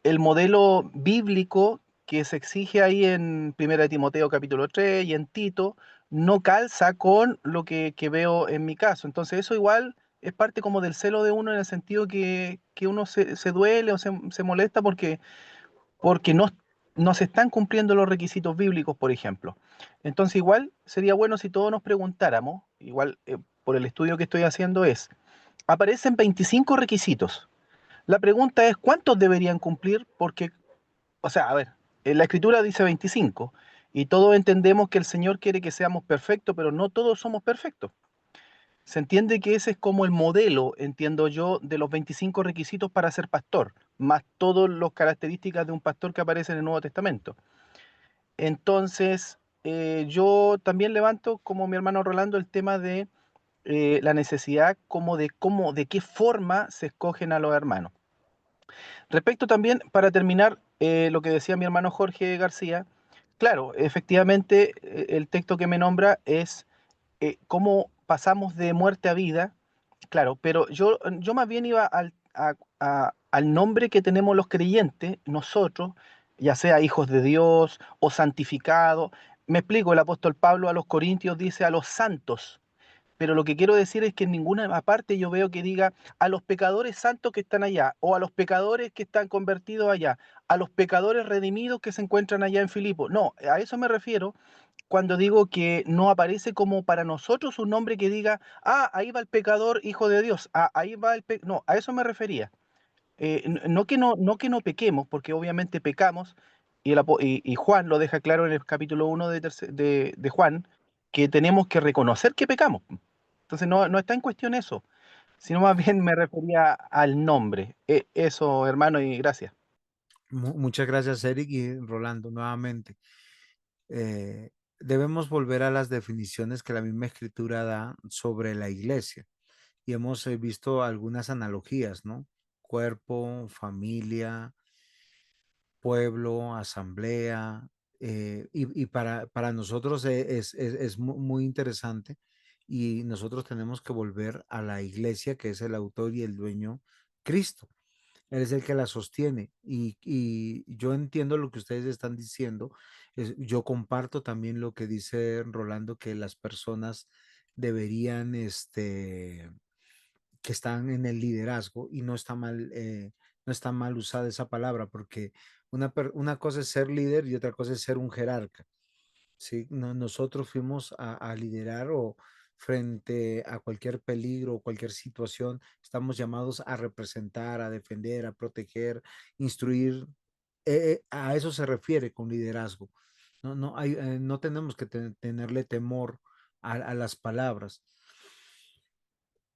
el modelo bíblico que se exige ahí en 1 Timoteo capítulo 3 y en Tito no calza con lo que veo en mi caso. Entonces eso igual es parte como del celo de uno en el sentido que uno se duele o se molesta porque no se están cumpliendo los requisitos bíblicos, por ejemplo. Entonces igual sería bueno si todos nos preguntáramos, igual por el estudio que estoy haciendo es, aparecen 25 requisitos. La pregunta es, ¿cuántos deberían cumplir? Porque, o sea, a ver, la escritura dice 25 y todos entendemos que el Señor quiere que seamos perfectos, pero no todos somos perfectos. Se entiende que ese es como el modelo, entiendo yo, de los 25 requisitos para ser pastor, más todas las características de un pastor que aparece en el Nuevo Testamento. Entonces, yo también levanto, como mi hermano Rolando, el tema de la necesidad como de qué forma se escogen a los hermanos. Respecto también, para terminar, lo que decía mi hermano Jorge García, claro, efectivamente, el texto que me nombra es cómo pasamos de muerte a vida, claro, pero yo más bien iba al nombre que tenemos los creyentes, nosotros, ya sea hijos de Dios o santificados. Me explico, el apóstol Pablo a los Corintios dice a los santos, pero lo que quiero decir es que en ninguna parte yo veo que diga a los pecadores santos que están allá, o a los pecadores que están convertidos allá, a los pecadores redimidos que se encuentran allá en Filipo. No, a eso me refiero cuando digo que no aparece como para nosotros un nombre que diga, ah, ahí va el pecador hijo de Dios, ah, ahí va No, a eso me refería. No que no pequemos, porque obviamente pecamos, y Juan lo deja claro en el capítulo 1 de Juan, que tenemos que reconocer que pecamos. Entonces no está en cuestión eso, sino más bien me refería al nombre. Eso, hermano, y gracias. muchas gracias, Eric y Rolando, nuevamente. Debemos volver a las definiciones que la misma escritura da sobre la iglesia y hemos visto algunas analogías, ¿no? Cuerpo, familia, pueblo, asamblea, y para nosotros es muy interesante y nosotros tenemos que volver a la iglesia que es el autor y el dueño, Cristo. Él es el que la sostiene y yo entiendo lo que ustedes están diciendo. Yo comparto también lo que dice Rolando, que las personas deberían, que están en el liderazgo y no está mal usada esa palabra porque una cosa es ser líder y otra cosa es ser un jerarca. ¿sí? Nosotros fuimos a liderar o frente a cualquier peligro o cualquier situación, estamos llamados a representar, a defender, a proteger, instruir. A eso se refiere con liderazgo. No tenemos que tenerle temor a las palabras,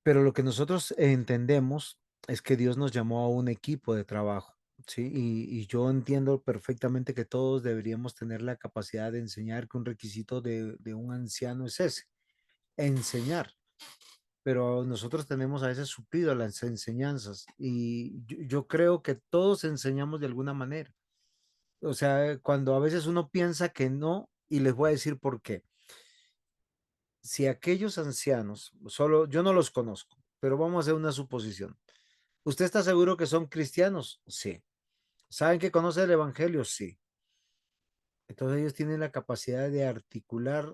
pero lo que nosotros entendemos es que Dios nos llamó a un equipo de trabajo. Sí, y yo entiendo perfectamente que todos deberíamos tener la capacidad de enseñar, que un requisito de un anciano es ese, enseñar, pero nosotros tenemos a veces suplido las enseñanzas y yo creo que todos enseñamos de alguna manera. O sea, cuando a veces uno piensa que no, y les voy a decir por qué. Si aquellos ancianos, solo yo no los conozco, pero vamos a hacer una suposición. ¿Usted está seguro que son cristianos? Sí. ¿Saben que conocen el evangelio? Sí. Entonces ellos tienen la capacidad de articular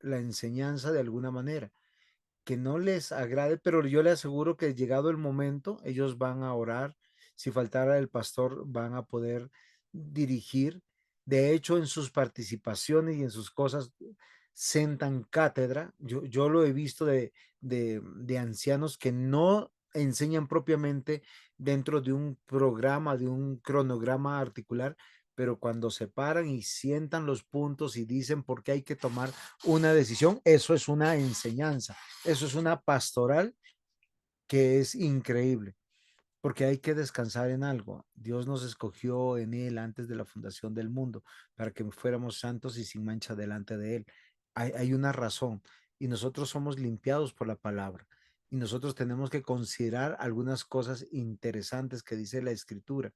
la enseñanza de alguna manera que no les agrade, pero yo le aseguro que llegado el momento, ellos van a orar. Si faltara el pastor, van a poder dirigir. De hecho, en sus participaciones y en sus cosas, sentan cátedra. Yo lo he visto de ancianos que no enseñan propiamente dentro de un programa, de un cronograma articular, pero cuando se paran y sientan los puntos y dicen por qué hay que tomar una decisión, eso es una enseñanza. Eso es una pastoral que es increíble, porque hay que descansar en algo. Dios nos escogió en Él antes de la fundación del mundo para que fuéramos santos y sin mancha delante de Él. Hay una razón y nosotros somos limpiados por la palabra y nosotros tenemos que considerar algunas cosas interesantes que dice la Escritura,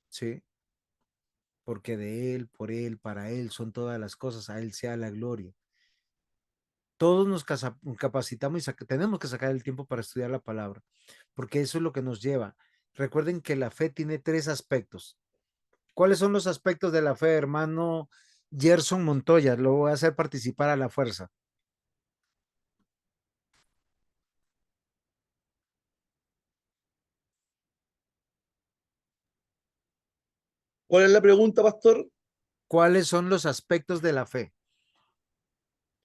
¿sí? Porque de Él, por Él, para Él son todas las cosas, a Él sea la gloria. Todos nos capacitamos y tenemos que sacar el tiempo para estudiar la palabra, porque eso es lo que nos lleva. Recuerden que la fe tiene tres aspectos. ¿Cuáles son los aspectos de la fe, hermano Gerson Montoya? Lo voy a hacer participar a la fuerza. ¿Cuál es la pregunta, pastor? ¿Cuáles son los aspectos de la fe?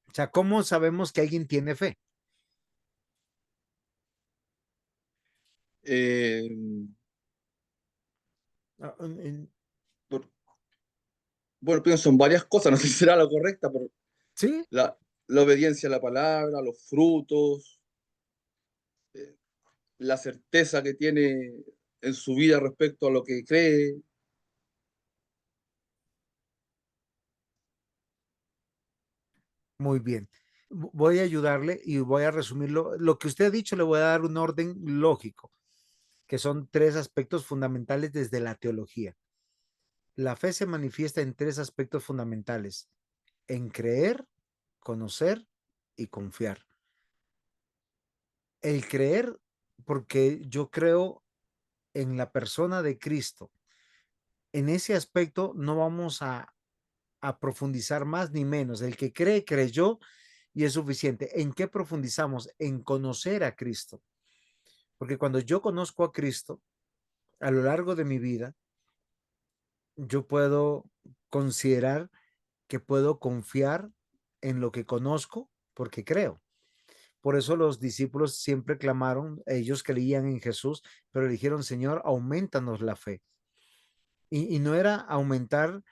O sea, ¿cómo sabemos que alguien tiene fe? Eh, Ah, por- bueno, pienso en varias cosas, no sé si será la correcta, pero Sí, la, la obediencia a la palabra, los frutos, eh, la certeza que tiene en su vida respecto a lo que cree. muy bien. Voy a ayudarle y voy a resumirlo. Lo que usted ha dicho le voy a dar un orden lógico, que son tres aspectos fundamentales desde la teología. La fe se manifiesta en tres aspectos fundamentales: en creer, conocer y confiar. El creer, porque yo creo en la persona de Cristo. En ese aspecto no vamos a profundizar más ni menos. El que cree, creyó y es suficiente. ¿En qué profundizamos? En conocer a Cristo. Porque cuando yo conozco a Cristo, a lo largo de mi vida, yo puedo considerar que puedo confiar en lo que conozco porque creo. Por eso los discípulos siempre clamaron, ellos creían en Jesús, pero le dijeron, Señor, aumentanos la fe. Y no era aumentar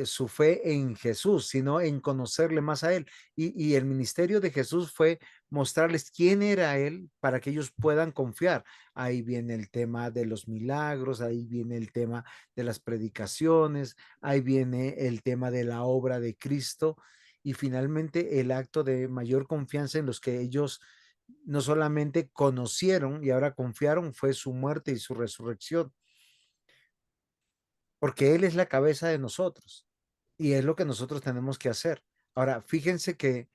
su fe en Jesús, sino en conocerle más a Él. Y el ministerio de Jesús fue mostrarles quién era Él para que ellos puedan confiar. Ahí viene el tema de los milagros, ahí viene el tema de las predicaciones, ahí viene el tema de la obra de Cristo y finalmente el acto de mayor confianza en los que ellos no solamente conocieron y ahora confiaron fue su muerte y su resurrección, porque Él es la cabeza de nosotros y es lo que nosotros tenemos que hacer. Ahora, fíjense que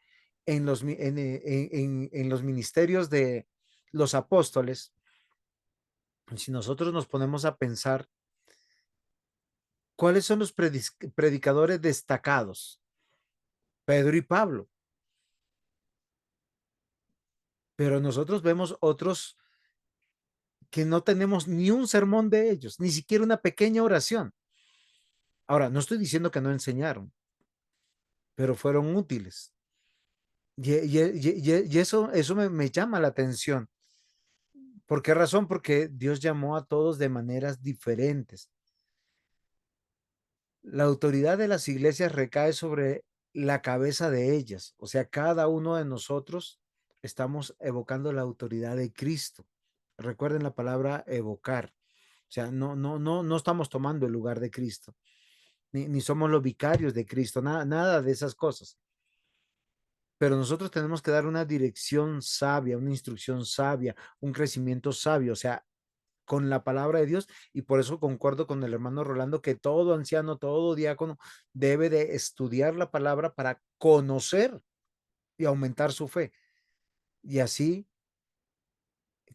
en los ministerios de los apóstoles, si nosotros nos ponemos a pensar, ¿cuáles son los predicadores destacados? Pedro y Pablo, pero nosotros vemos otros que no tenemos ni un sermón de ellos, ni siquiera una pequeña oración. Ahora, no estoy diciendo que no enseñaron, pero fueron útiles. Y eso me llama la atención. ¿Por qué razón? Porque Dios llamó a todos de maneras diferentes. La autoridad de las iglesias recae sobre la cabeza de ellas. O sea, cada uno de nosotros estamos evocando la autoridad de Cristo. Recuerden la palabra evocar. O sea, no estamos tomando el lugar de Cristo, ni somos los vicarios de Cristo, nada de esas cosas. Pero nosotros tenemos que dar una dirección sabia, una instrucción sabia, un crecimiento sabio, o sea, con la palabra de Dios. Y por eso concuerdo con el hermano Rolando que todo anciano, todo diácono debe de estudiar la palabra para conocer y aumentar su fe. Y así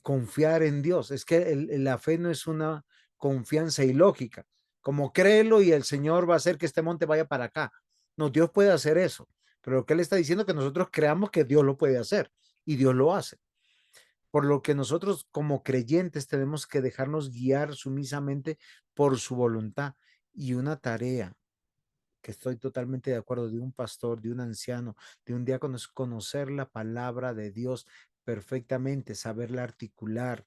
confiar en Dios. Es que la fe no es una confianza ilógica, como créelo y el Señor va a hacer que este monte vaya para acá. No, Dios puede hacer eso, pero lo que Él está diciendo es que nosotros creamos que Dios lo puede hacer y Dios lo hace. Por lo que nosotros como creyentes tenemos que dejarnos guiar sumisamente por su voluntad. Y una tarea que estoy totalmente de acuerdo de un pastor, de un anciano, de un diácono, es conocer la palabra de Dios perfectamente, saberla articular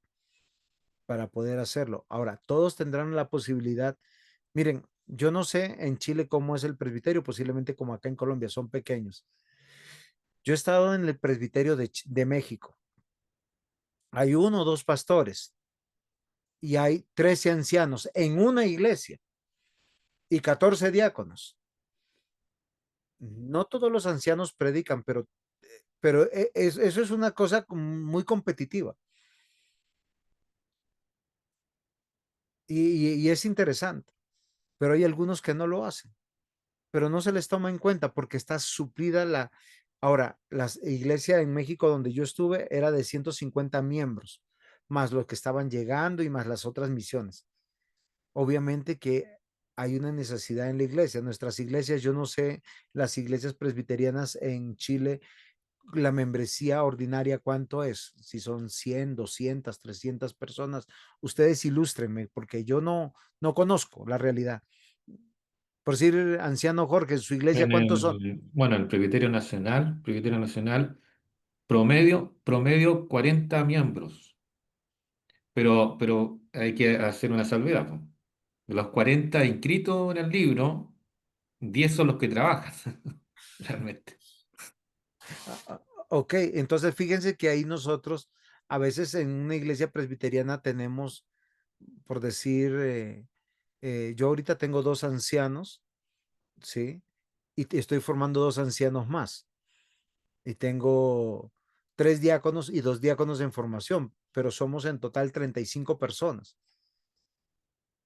para poder hacerlo. Ahora, todos tendrán la posibilidad. Miren, yo no sé en Chile cómo es el presbiterio, posiblemente como acá en Colombia, son pequeños. Yo he estado en el presbiterio de México. Hay uno o dos pastores y hay 13 ancianos en una iglesia y 14 diáconos. No todos los ancianos predican, pero eso es una cosa muy competitiva y es interesante, pero hay algunos que no lo hacen, pero no se les toma en cuenta porque está suplida la... Ahora, la iglesia en México donde yo estuve era de 150 miembros, más los que estaban llegando y más las otras misiones. Obviamente que hay una necesidad en la iglesia. Nuestras iglesias, yo no sé, las iglesias presbiterianas en Chile, la membresía ordinaria, ¿cuánto es? Si son 100, 200, 300 personas. Ustedes ilústrenme, porque yo no conozco la realidad. Por decir, anciano Jorge, en su iglesia, ¿cuántos son? Bueno, el Presbiterio Nacional, promedio 40 miembros, pero hay que hacer una salvedad, po. De los 40 inscritos en el libro, 10 son los que trabajan, realmente. Ok, entonces fíjense que ahí nosotros, a veces en una iglesia presbiteriana tenemos, por decir, yo ahorita tengo dos ancianos, ¿sí? Y estoy formando dos ancianos más. Y tengo tres diáconos y dos diáconos en formación, pero somos en total 35 personas.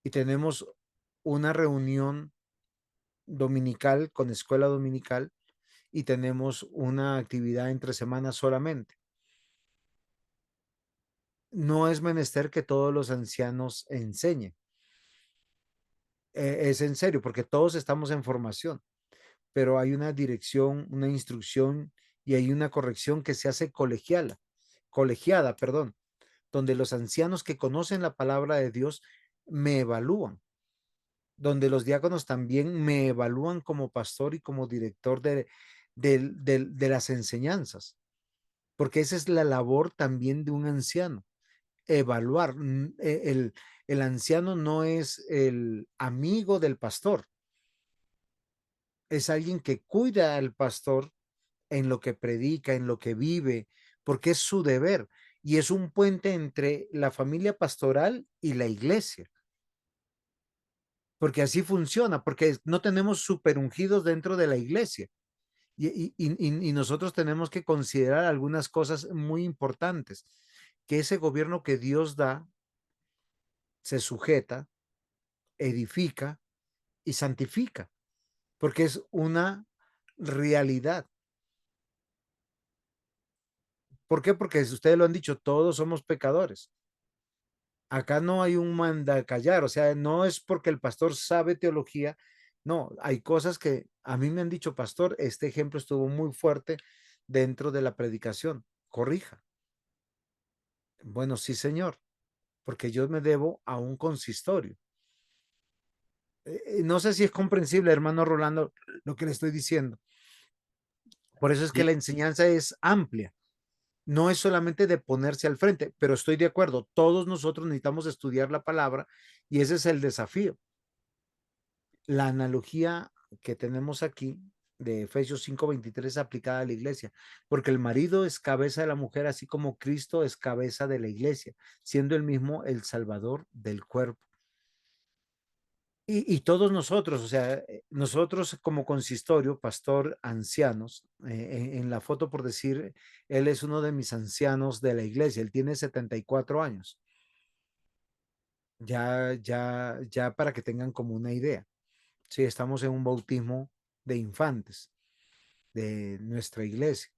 Y tenemos una reunión dominical con escuela dominical y tenemos una actividad entre semanas solamente. No es menester que todos los ancianos enseñen. Es en serio, porque todos estamos en formación, pero hay una dirección, una instrucción y hay una corrección que se hace colegiada, perdón, donde los ancianos que conocen la palabra de Dios me evalúan, donde los diáconos también me evalúan como pastor y como director de las enseñanzas, porque esa es la labor también de un anciano, evaluar. El anciano no es el amigo del pastor, es alguien que cuida al pastor en lo que predica, en lo que vive, porque es su deber y es un puente entre la familia pastoral y la iglesia, porque así funciona, porque no tenemos superungidos dentro de la iglesia y nosotros tenemos que considerar algunas cosas muy importantes, que ese gobierno que Dios da se sujeta, edifica y santifica, porque es una realidad. ¿Por qué? Porque ustedes lo han dicho, todos somos pecadores. Acá no hay un manda callar, o sea, no es porque el pastor sabe teología, no, hay cosas que a mí me han dicho, pastor, este ejemplo estuvo muy fuerte dentro de la predicación, corrija. Bueno, sí, señor, porque yo me debo a un consistorio. No sé si es comprensible, hermano Rolando, lo que le estoy diciendo, Por eso es que Y la enseñanza es amplia. No es solamente de ponerse al frente, pero estoy de acuerdo, todos nosotros necesitamos estudiar la palabra y ese es el desafío. La analogía que tenemos aquí de Efesios 5:23 aplicada a la iglesia, porque el marido es cabeza de la mujer, así como Cristo es cabeza de la iglesia, siendo el mismo el salvador del cuerpo. Y todos nosotros, o sea, nosotros como consistorio, pastor, ancianos, en la foto por decir, él es uno de mis ancianos de la iglesia, él tiene 74 años, ya para que tengan como una idea. Sí, estamos en un bautismo de infantes de nuestra iglesia.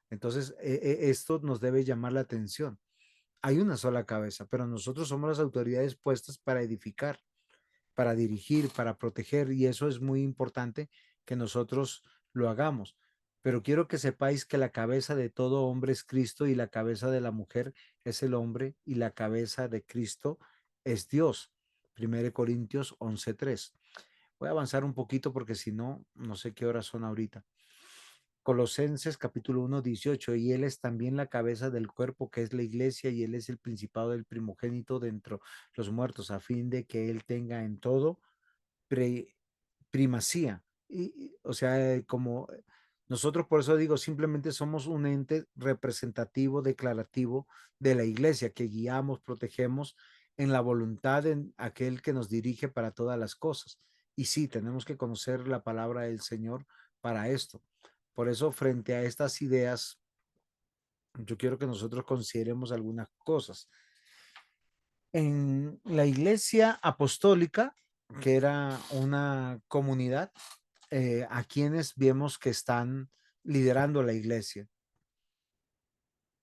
Entonces, esto nos debe llamar la atención. Hay una sola cabeza, pero nosotros somos las autoridades puestas para edificar, para dirigir, para proteger, y eso es muy importante que nosotros lo hagamos. Pero quiero que sepáis que la cabeza de todo hombre es Cristo y la cabeza de la mujer es el hombre y la cabeza de Cristo es Dios. 1 Corintios 11:3. Voy a avanzar un poquito porque si no, no sé qué horas son ahorita. Colosenses capítulo 1:18, y él es también la cabeza del cuerpo que es la iglesia y él es el principado del primogénito dentro de los muertos a fin de que él tenga en todo pre, primacía. O sea, como nosotros por eso digo, simplemente somos un ente representativo, declarativo de la iglesia que guiamos, protegemos en la voluntad de aquel que nos dirige para todas las cosas. Y sí, tenemos que conocer la palabra del Señor para esto. Por eso, frente a estas ideas, yo quiero que nosotros consideremos algunas cosas. En la iglesia apostólica, que era una comunidad, a quienes vemos que están liderando la iglesia,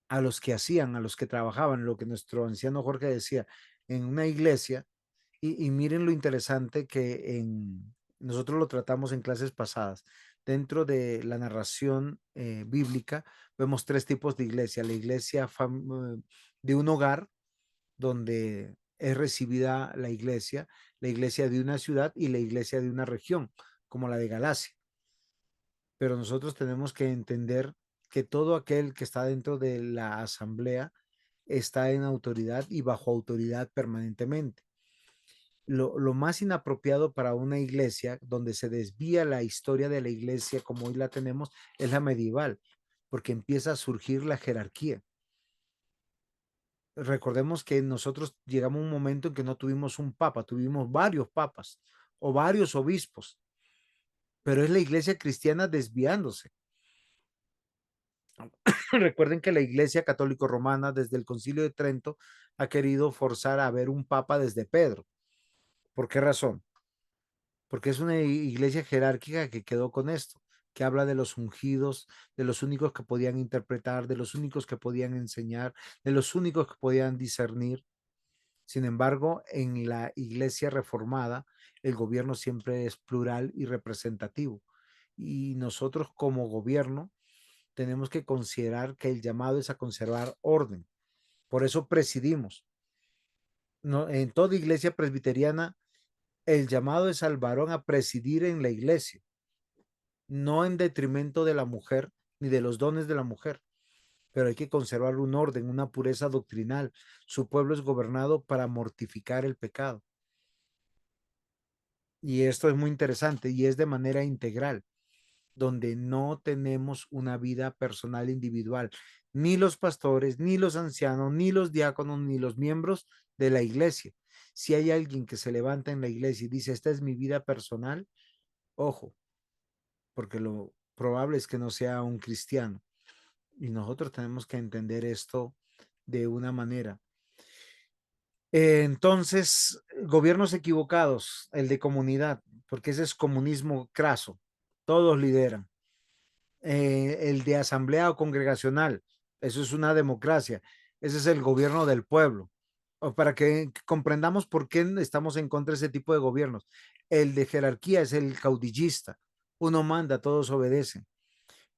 a los que hacían, a los que trabajaban, lo que nuestro anciano Jorge decía, en una iglesia, y miren lo interesante que nosotros lo tratamos en clases pasadas. Dentro de la narración bíblica vemos tres tipos de iglesia. La iglesia de un hogar, donde es recibida la iglesia de una ciudad y la iglesia de una región, como la de Galacia. Pero nosotros tenemos que entender que todo aquel que está dentro de la asamblea está en autoridad y bajo autoridad permanentemente. Lo más inapropiado para una iglesia donde se desvía la historia de la iglesia como hoy la tenemos es la medieval, porque empieza a surgir la jerarquía. Recordemos que nosotros llegamos a un momento en que no tuvimos un papa, tuvimos varios papas o varios obispos, pero es la iglesia cristiana desviándose. Recuerden que la iglesia católico romana desde el Concilio de Trento ha querido forzar a ver un papa desde Pedro. ¿Por qué razón? Porque es una iglesia jerárquica que quedó con esto, que habla de los ungidos, de los únicos que podían interpretar, de los únicos que podían enseñar, de los únicos que podían discernir. Sin embargo, en la iglesia reformada, el gobierno siempre es plural y representativo. Y nosotros como gobierno tenemos que considerar que el llamado es a conservar orden. Por eso presidimos. No, en toda iglesia presbiteriana, el llamado es al varón a presidir en la iglesia, no en detrimento de la mujer ni de los dones de la mujer, pero hay que conservar un orden, una pureza doctrinal. Su pueblo es gobernado para mortificar el pecado. Y esto es muy interesante y es de manera integral, donde no tenemos una vida personal individual, ni los pastores, ni los ancianos, ni los diáconos, ni los miembros de la iglesia. Si hay alguien que se levanta en la iglesia y dice, esta es mi vida personal, ojo, porque lo probable es que no sea un cristiano. Y nosotros tenemos que entender esto de una manera. Entonces, gobiernos equivocados, el de comunidad, porque ese es comunismo craso, todos lideran. El de asamblea o congregacional, eso es una democracia, ese es el gobierno del pueblo. O para que comprendamos por qué estamos en contra de ese tipo de gobiernos. El de jerarquía es el caudillista, uno manda, todos obedecen,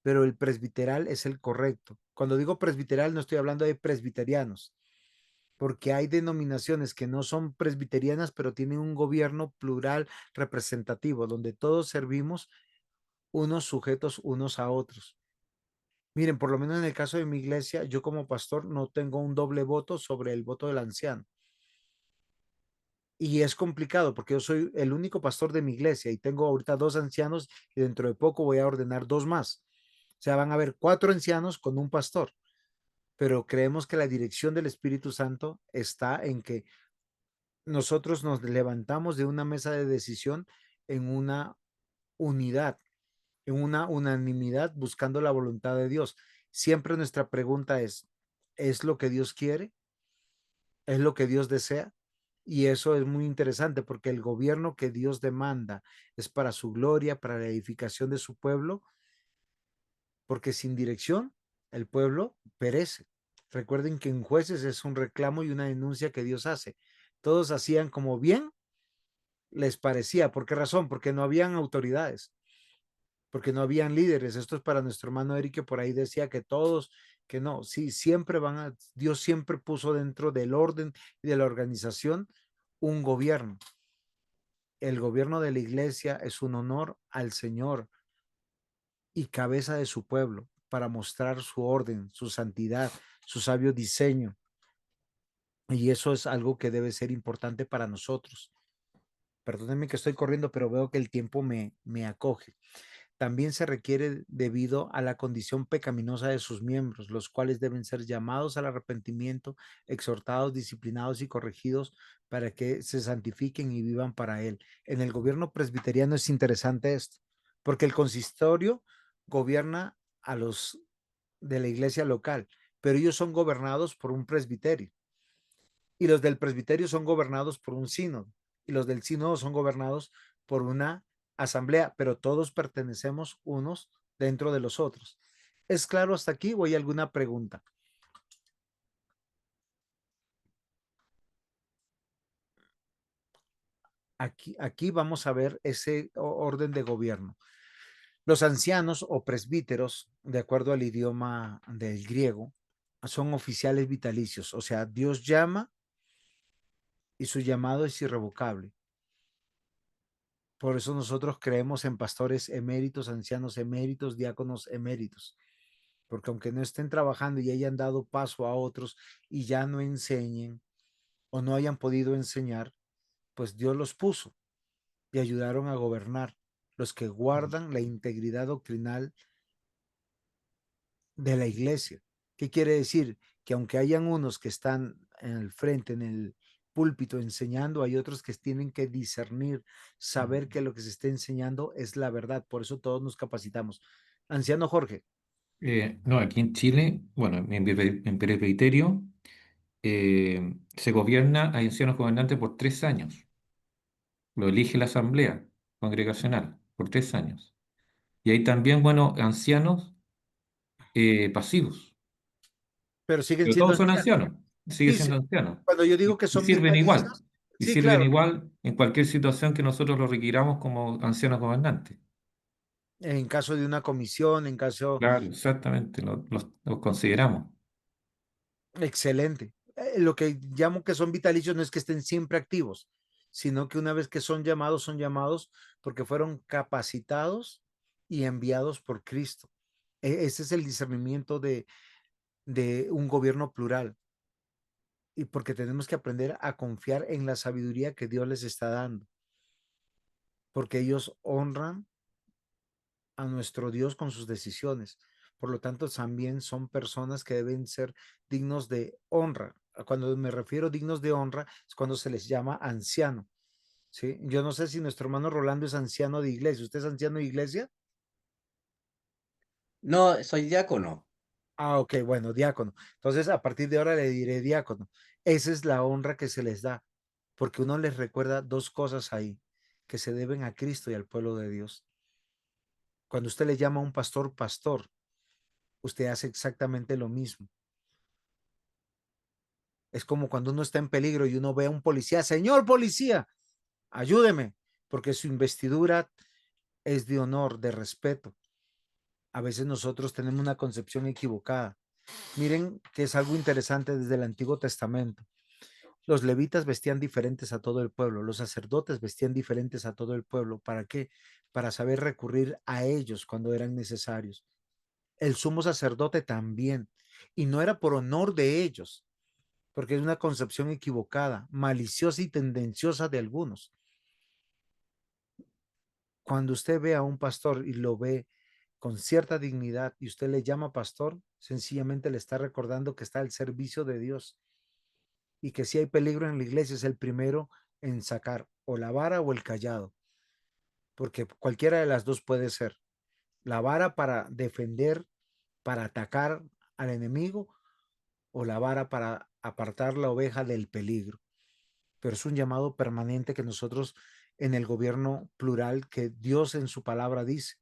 pero el presbiteral es el correcto. Cuando digo presbiteral no estoy hablando de presbiterianos, porque hay denominaciones que no son presbiterianas, pero tienen un gobierno plural representativo, donde todos servimos unos sujetos unos a otros. Miren, por lo menos en el caso de mi iglesia, yo como pastor no tengo un doble voto sobre el voto del anciano. Y es complicado porque yo soy el único pastor de mi iglesia y tengo ahorita 2 ancianos y dentro de poco voy a ordenar 2 más. O sea, van a haber 4 ancianos con un pastor, pero creemos que la dirección del Espíritu Santo está en que nosotros nos levantamos de una mesa de decisión en una unidad, en una unanimidad buscando la voluntad de Dios. Siempre nuestra pregunta ¿es lo que Dios quiere? ¿Es lo que Dios desea? Y eso es muy interesante porque el gobierno que Dios demanda es para su gloria, para la edificación de su pueblo, porque sin dirección el pueblo perece. Recuerden que en jueces es un reclamo y una denuncia que Dios hace. Todos hacían como bien les parecía. ¿Por qué razón? Porque no habían autoridades, porque no habían líderes. Esto es para nuestro hermano Eric, que por ahí decía que todos, que no, sí, siempre Dios siempre puso dentro del orden y de la organización un gobierno. El gobierno de la iglesia es un honor al Señor y cabeza de su pueblo para mostrar su orden, su santidad, su sabio diseño. Y eso es algo que debe ser importante para nosotros. Perdónenme que estoy corriendo, pero veo que el tiempo me acoge. También se requiere debido a la condición pecaminosa de sus miembros, los cuales deben ser llamados al arrepentimiento, exhortados, disciplinados y corregidos para que se santifiquen y vivan para Él. En el gobierno presbiteriano es interesante esto, porque el consistorio gobierna a los de la iglesia local, pero ellos son gobernados por un presbiterio y los del presbiterio son gobernados por un sínodo y los del sínodo son gobernados por una asamblea, pero todos pertenecemos unos dentro de los otros. ¿Es claro hasta aquí o hay alguna pregunta? Aquí vamos a ver ese orden de gobierno. Los ancianos o presbíteros, de acuerdo al idioma del griego, son oficiales vitalicios, o sea, Dios llama y su llamado es irrevocable. Por eso nosotros creemos en pastores eméritos, ancianos eméritos, diáconos eméritos, porque aunque no estén trabajando y hayan dado paso a otros y ya no enseñen o no hayan podido enseñar, pues Dios los puso y ayudaron a gobernar, los que guardan la integridad doctrinal de la iglesia. ¿Qué quiere decir? Que aunque hayan unos que están en el frente, en el púlpito enseñando, hay otros que tienen que discernir, saber que lo que se está enseñando es la verdad. Por eso todos nos capacitamos. Anciano Jorge. No, aquí en Chile, bueno, en presbiterio se gobierna, hay ancianos gobernantes por 3 años. Lo elige la asamblea congregacional por 3 años. Y hay también, bueno, ancianos pasivos, Pero siguen pero siendo todos son ancianos. ancianos, sigue Sí, sí. siendo anciano. Cuando yo digo que Y son sirven igual, vitalicios, y sí, sirven claro, igual en cualquier situación que nosotros lo requiramos como ancianos gobernantes. en caso de una comisión, en caso Claro, exactamente, los consideramos. excelente. Lo que llamo que son vitalicios no es que estén siempre activos, sino que una vez que son llamados porque fueron capacitados y enviados por Cristo. Ese es el discernimiento de un gobierno plural. Y porque tenemos que aprender a confiar en la sabiduría que Dios les está dando, porque ellos honran a nuestro Dios con sus decisiones. Por lo tanto, también son personas que deben ser dignos de honra. Cuando me refiero dignos de honra, es cuando se les llama anciano. ¿Sí? Yo no sé si nuestro hermano Rolando es anciano de iglesia. ¿Usted es anciano de iglesia? No, soy diácono. Ah, ok, bueno, diácono. Entonces, a partir de ahora le diré diácono. Esa es la honra que se les da, porque uno les recuerda 2 cosas ahí, que se deben a Cristo y al pueblo de Dios. Cuando usted le llama a un pastor, pastor, usted hace exactamente lo mismo. Es como cuando uno está en peligro y uno ve a un policía, señor policía, ayúdeme, porque su investidura es de honor, de respeto. A veces nosotros tenemos una concepción equivocada. Miren que es algo interesante desde el Antiguo Testamento. Los levitas vestían diferentes a todo el pueblo, los sacerdotes vestían diferentes a todo el pueblo. ¿Para qué? Para saber recurrir a ellos cuando eran necesarios. el sumo sacerdote también. Y no era por honor de ellos, porque es una concepción equivocada, maliciosa y tendenciosa de algunos. Cuando usted ve a un pastor y lo ve con cierta dignidad y usted le llama pastor, sencillamente le está recordando que está al servicio de Dios y que si hay peligro en la iglesia es el primero en sacar o la vara o el cayado, porque cualquiera de las dos puede ser. La vara para defender, para atacar al enemigo, o la vara para apartar la oveja del peligro. Pero es un llamado permanente que nosotros en el gobierno plural que Dios en su palabra dice,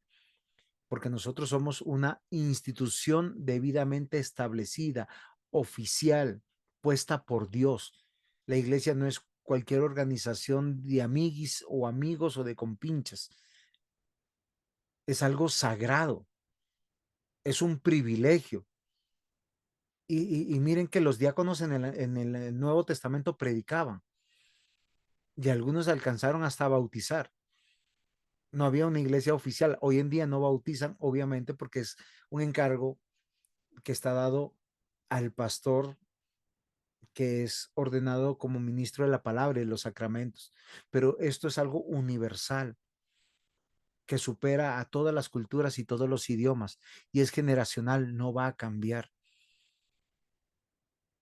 porque nosotros somos una institución debidamente establecida, oficial, puesta por Dios. La iglesia no es cualquier organización de amiguis o amigos o de compinches. Es algo sagrado, es un privilegio. Y miren que los diáconos en el Nuevo Testamento predicaban y algunos alcanzaron hasta bautizar. No había una iglesia oficial. Hoy en día no bautizan, obviamente, porque es un encargo que está dado al pastor que es ordenado como ministro de la palabra y los sacramentos. Pero esto es algo universal que supera a todas las culturas y todos los idiomas y es generacional, no va a cambiar.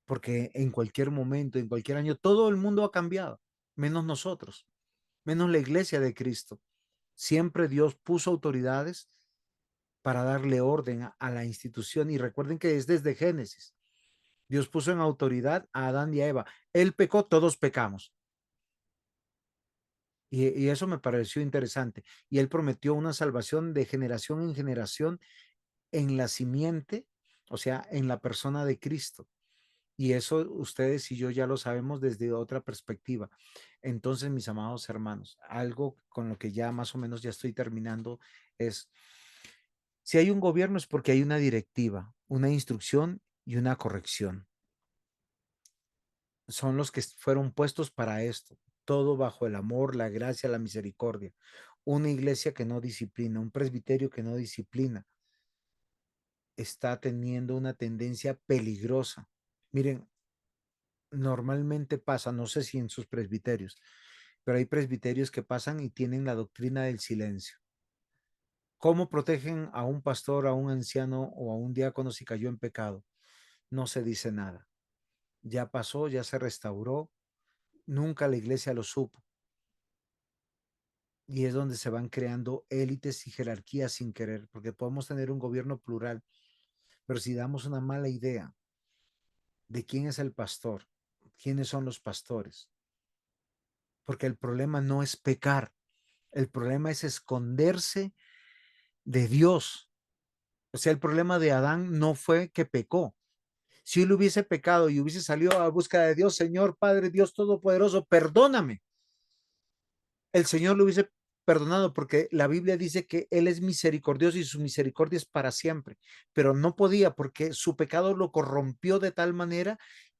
Porque en cualquier momento, en cualquier año, todo el mundo ha cambiado, menos nosotros, menos la iglesia de Cristo. Siempre Dios puso autoridades para darle orden a la institución y recuerden que es desde Génesis. Dios puso en autoridad a Adán y a Eva. Él pecó, todos pecamos. Y eso me pareció interesante. Y él prometió una salvación de generación en generación en la simiente, o sea, en la persona de Cristo. Y eso ustedes y yo ya lo sabemos desde otra perspectiva. Entonces, mis amados hermanos, algo con lo que ya más o menos ya estoy terminando es, si hay un gobierno es porque hay una directiva, una instrucción y una corrección. Son los que fueron puestos para esto, todo bajo el amor, la gracia, la misericordia. Una iglesia que no disciplina, un presbiterio que no disciplina, está teniendo una tendencia peligrosa. Miren, normalmente pasa, no sé si en sus presbiterios, pero hay presbiterios que pasan y tienen la doctrina del silencio. ¿Cómo protegen a un pastor, a un anciano o a un diácono si cayó en pecado? No se dice nada. Ya pasó, ya se restauró, nunca la iglesia lo supo. Y es donde se van creando élites y jerarquías sin querer, porque podemos tener un gobierno plural, pero si damos una mala idea de quién es el pastor, quiénes son los pastores, porque el problema no es pecar, el problema es esconderse de Dios. O sea, el problema de Adán no fue que pecó. Si él hubiese pecado y hubiese salido a busca de Dios, Señor, Padre, Dios Todopoderoso, perdóname, el Señor lo hubiese perdonado porque la Biblia dice que Él es misericordioso y su misericordia es para siempre, pero no podía porque su pecado lo corrompió de tal manera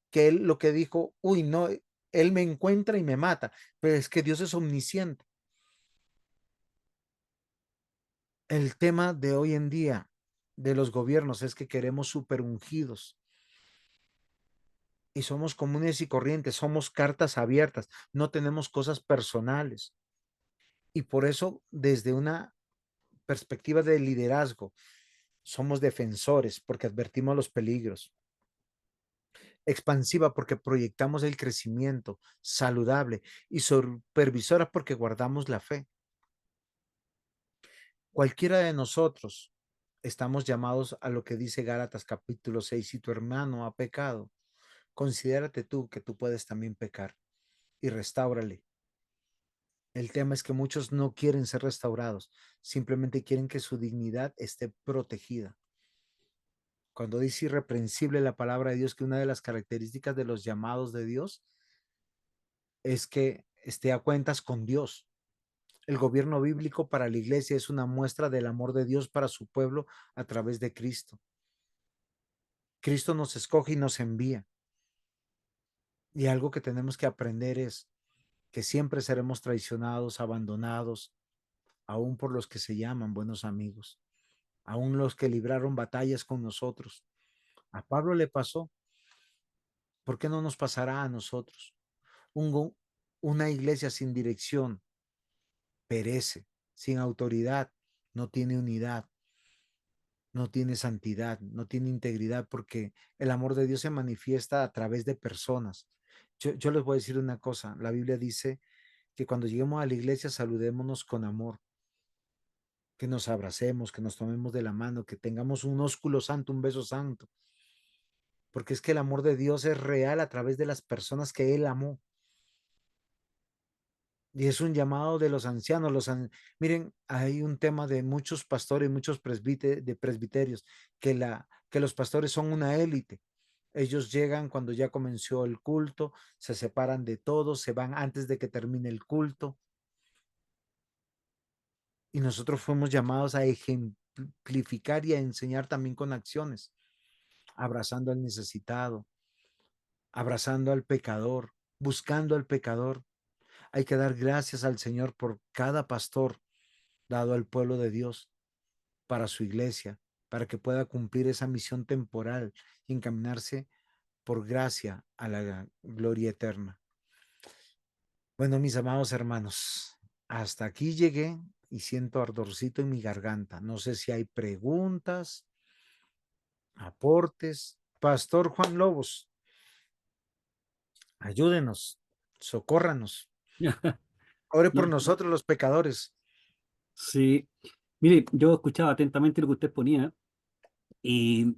que Él lo que dijo, uy, no, Él me encuentra y me mata, pero es que Dios es omnisciente. El tema de hoy en día de los gobiernos es que queremos super ungidos y somos comunes y corrientes, somos cartas abiertas, no tenemos cosas personales. Y por eso, desde una perspectiva de liderazgo, somos defensores porque advertimos los peligros. Expansiva porque proyectamos el crecimiento saludable y supervisora porque guardamos la fe. Cualquiera de nosotros estamos llamados a lo que dice Gálatas capítulo 6. Si tu hermano ha pecado, considérate tú que tú puedes también pecar y restáurale. El tema es que muchos no quieren ser restaurados, simplemente quieren que su dignidad esté protegida. Cuando dice irreprensible la palabra de Dios, que una de las características de los llamados de Dios es que esté a cuentas con Dios. El gobierno bíblico para la iglesia es una muestra del amor de Dios para su pueblo a través de Cristo. Cristo nos escoge y nos envía. Y algo que tenemos que aprender es que siempre seremos traicionados, abandonados, aún por los que se llaman buenos amigos. aún los que libraron batallas con nosotros. A Pablo le pasó. ¿Por qué no nos pasará a nosotros? Una iglesia sin dirección perece, sin autoridad, no tiene unidad, no tiene santidad, no tiene integridad, porque el amor de Dios se manifiesta a través de personas. Yo les voy a decir una cosa, la Biblia dice que cuando lleguemos a la iglesia saludémonos con amor, que nos abracemos, que nos tomemos de la mano, que tengamos un ósculo santo, un beso santo, porque es que el amor de Dios es real a través de las personas que Él amó. Y es un llamado de los ancianos. Miren, hay un tema de muchos pastores, muchos presbiterios, que los pastores son una élite. Ellos llegan cuando ya comenzó el culto, se separan de todos, se van antes de que termine el culto. Y nosotros fuimos llamados a ejemplificar y a enseñar también con acciones, abrazando al necesitado, abrazando al pecador, buscando al pecador. Hay que dar gracias al Señor por cada pastor dado al pueblo de Dios para su iglesia, para que pueda cumplir esa misión temporal y encaminarse por gracia a la gloria eterna. Bueno, mis amados hermanos, hasta aquí llegué y siento ardorcito en mi garganta. No sé si hay preguntas, aportes. Pastor Juan Lobos, ayúdenos, socórranos. Ore por No, nosotros los pecadores. sí, mire, yo escuchaba atentamente lo que usted ponía y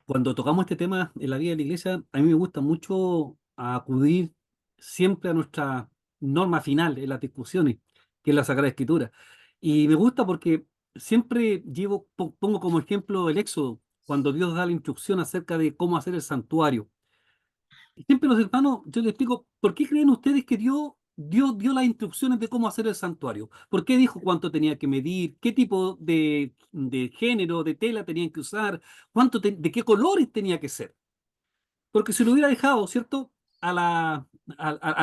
cuando tocamos este tema en la vida de la iglesia, a mí me gusta mucho acudir siempre a nuestra norma final en las discusiones, que es la Sagrada Escritura. Y me gusta porque siempre pongo como ejemplo el Éxodo, cuando Dios da la instrucción acerca de cómo hacer el santuario. Y siempre los hermanos, yo les explico, ¿por qué creen ustedes que Dios dio las instrucciones de cómo hacer el santuario? ¿Por qué dijo cuánto tenía que medir? ¿Qué tipo de género, de tela tenían que usar? ¿De qué colores tenía que ser? Porque si lo hubiera dejado, ¿cierto? Al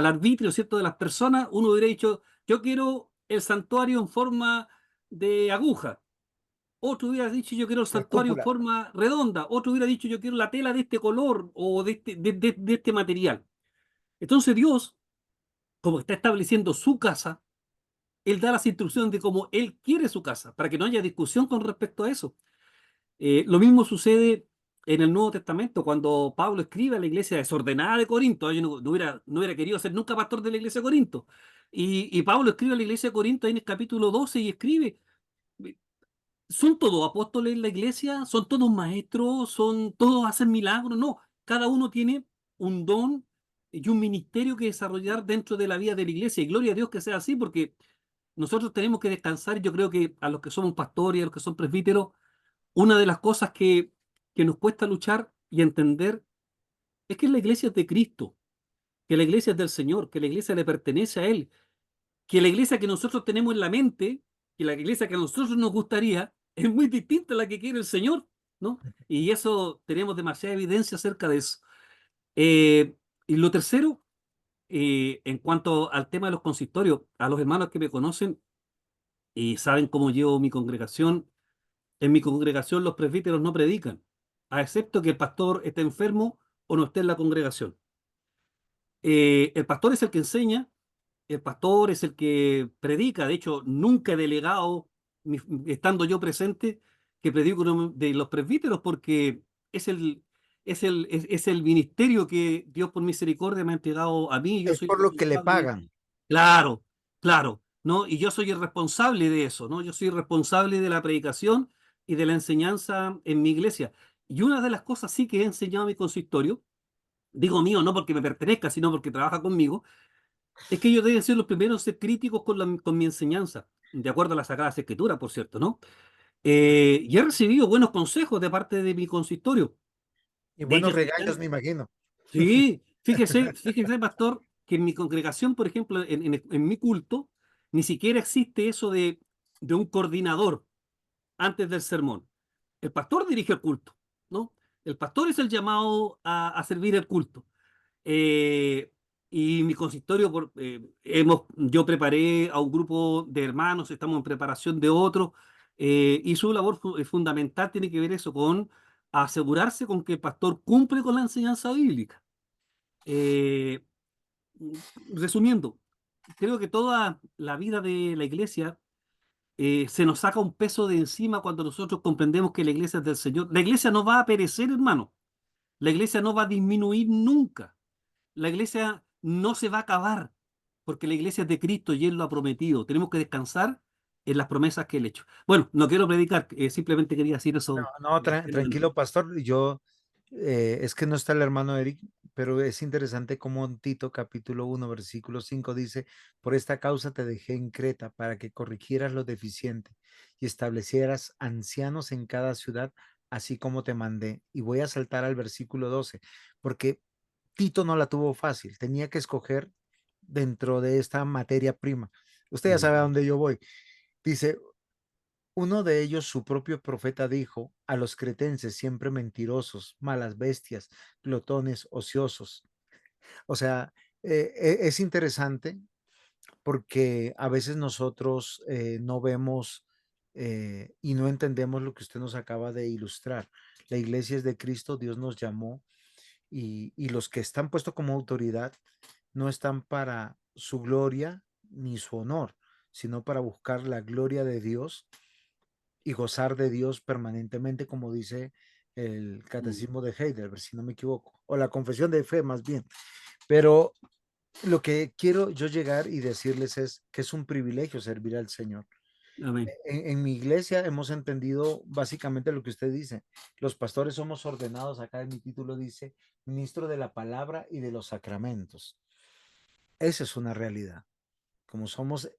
arbitrio, ¿cierto? De las personas, uno hubiera dicho, yo quiero el santuario en forma de aguja. Otro hubiera dicho, yo quiero el La santuario en cúpula. forma redonda. Otro hubiera dicho, yo quiero la tela de este color o de este material. Entonces Dios, como está estableciendo su casa, Él da las instrucciones de cómo Él quiere su casa, para que no haya discusión con respecto a eso. Lo mismo sucede en el Nuevo Testamento, cuando Pablo escribe a la iglesia desordenada de Corinto. Yo no hubiera querido ser nunca pastor de la iglesia de Corinto. Y Pablo escribe a la iglesia de Corinto ahí en el capítulo 12 y escribe, ¿son todos apóstoles en la iglesia? ¿Son todos maestros? ¿Son todos hacen milagros? No, cada uno tiene un don y un ministerio que desarrollar dentro de la vida de la iglesia. Y gloria a Dios que sea así, porque nosotros tenemos que descansar. Yo creo que a los que somos pastores y a los que son presbíteros, una de las cosas que nos cuesta luchar y entender es que la iglesia es de Cristo, que la iglesia es del Señor, que la iglesia le pertenece a Él, que la iglesia que nosotros tenemos en la mente, que la iglesia que a nosotros nos gustaría, es muy distinta a la que quiere el Señor, ¿no? Y eso tenemos demasiada evidencia acerca de eso. Eh, y lo tercero, en cuanto al tema de los consistorios, a los hermanos que me conocen y saben cómo llevo mi congregación, en mi congregación los presbíteros no predican, a excepto que el pastor esté enfermo o no esté en la congregación. El pastor es el que enseña, el pastor es el que predica. De hecho, nunca he delegado, estando yo presente, que predico de los presbíteros, porque es el ministerio que Dios por misericordia me ha entregado a mí. Yo Es soy por el lo que le responsable. pagan. Claro, claro, ¿no? Y yo soy el responsable de eso, ¿no? Yo soy responsable de la predicación y de la enseñanza en mi iglesia. Y una de las cosas sí que he enseñado a mi consistorio, digo mío, no porque me pertenezca, sino porque trabaja conmigo, es que ellos deben ser los primeros en ser críticos con mi enseñanza, de acuerdo a las Sagradas Escrituras, por cierto, ¿no? Y he recibido buenos consejos de parte de mi consistorio. Y De buenos ellos regaños, están. me imagino. Sí, fíjese, pastor, que en mi congregación, por ejemplo, en mi culto, ni siquiera existe eso de un coordinador antes del sermón. El pastor dirige el culto, ¿no? El pastor es el llamado a servir el culto. Eh, y mi consistorio, yo preparé a un grupo de hermanos, estamos en preparación de otro, Y su labor fundamental tiene que ver eso con asegurarse con que el pastor cumple con la enseñanza bíblica. Eh, Resumiendo, creo que toda la vida de la iglesia se nos saca un peso de encima cuando nosotros comprendemos que la iglesia es del Señor. La iglesia no va a perecer, hermano. La iglesia no va a disminuir nunca. La iglesia no se va a acabar, porque la iglesia es de Cristo y Él lo ha prometido. Tenemos que descansar en las promesas que Él ha hecho. Bueno, no quiero predicar, simplemente quería decir No, eso. no, tranquilo, pastor. Yo, es que no está el hermano Eric, pero es interesante como en Tito capítulo 1 versículo 5 dice, por esta causa te dejé en Creta para que corrigieras lo deficiente y establecieras ancianos en cada ciudad, así como te mandé. Y voy a saltar al versículo 12 porque Tito no la tuvo fácil, tenía que escoger dentro de esta materia prima. Usted ya sabe a dónde yo voy. Dice, uno de ellos, su propio profeta, dijo a los cretenses siempre mentirosos, malas bestias, glotones, ociosos. O sea, es interesante porque a veces nosotros no vemos y no entendemos lo que usted nos acaba de ilustrar. La iglesia es de Cristo, Dios nos llamó y los que están puestos como autoridad no están para su gloria ni su honor, sino para buscar la gloria de Dios y gozar de Dios permanentemente, como dice el catecismo de Heidelberg, si no me equivoco, o la confesión de fe más bien. Pero lo que quiero yo llegar y decirles es que es un privilegio servir al Señor. Amén. En mi iglesia hemos entendido básicamente lo que usted dice. Los pastores somos ordenados, acá en mi título dice, ministro de la palabra y de los sacramentos. Esa es una realidad. Como somos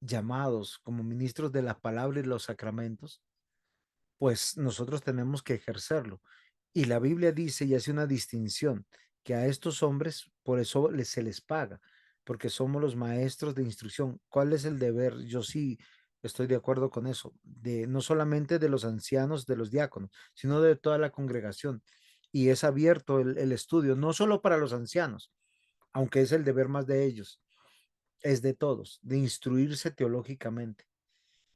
llamados como ministros de la palabra y los sacramentos, pues nosotros tenemos que ejercerlo. Y la Biblia dice y hace una distinción, que a estos hombres por eso se les paga, porque somos los maestros de instrucción. ¿Cuál es el deber? Yo sí estoy de acuerdo con eso, de no solamente de los ancianos, de los diáconos, sino de toda la congregación. Y es abierto el estudio, no solo para los ancianos, aunque es el deber más de ellos, es de todos, de instruirse teológicamente.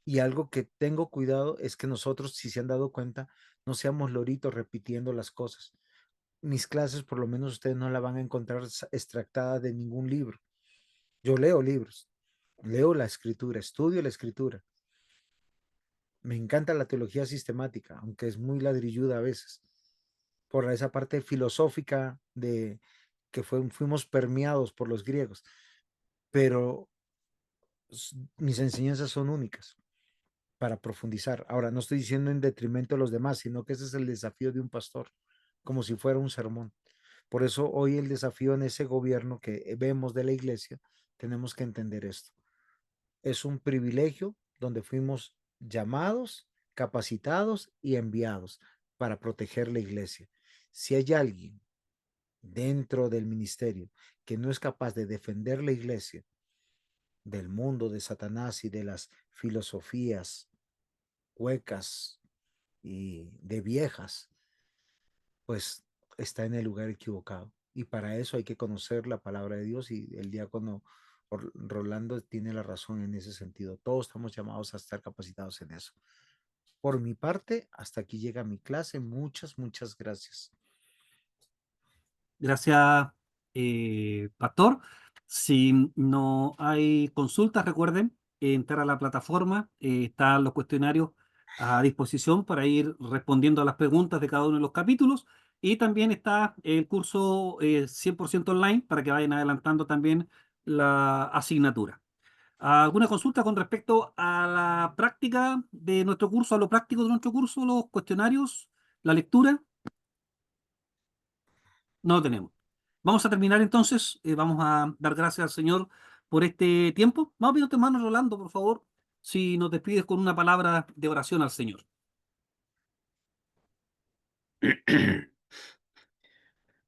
Y algo que tengo cuidado es que nosotros, si se han dado cuenta, no seamos loritos repitiendo las cosas. Mis clases, por lo menos ustedes no la van a encontrar extractada de ningún libro. Yo leo libros, leo la escritura, estudio la escritura. Me encanta la teología sistemática, aunque es muy ladrilluda a veces, por esa parte filosófica de que fuimos permeados por los griegos, pero mis enseñanzas son únicas para profundizar. Ahora, no estoy diciendo en detrimento de los demás, sino que ese es el desafío de un pastor, como si fuera un sermón. Por eso hoy el desafío en ese gobierno que vemos de la iglesia, tenemos que entender esto. Es un privilegio donde fuimos llamados, capacitados y enviados para proteger la iglesia. Si hay alguien dentro del ministerio que no es capaz de defender la iglesia del mundo de Satanás y de las filosofías huecas y de viejas, pues está en el lugar equivocado. Y para eso hay que conocer la palabra de Dios y el diácono Rolando tiene la razón en ese sentido. Todos estamos llamados a estar capacitados en eso. Por mi parte, hasta aquí llega mi clase. Muchas, muchas gracias. Gracias, Pastor. Si no hay consultas, recuerden entrar a la plataforma. Están los cuestionarios a disposición para ir respondiendo a las preguntas de cada uno de los capítulos. Y también está el curso 100% online para que vayan adelantando también la asignatura. ¿Alguna consulta con respecto a la práctica de nuestro curso, a lo práctico de nuestro curso, los cuestionarios, la lectura? No lo tenemos. Vamos a terminar entonces. Vamos a dar gracias al Señor por este tiempo. Vamos a pedir a tu hermano Rolando, por favor, si nos despides con una palabra de oración al Señor.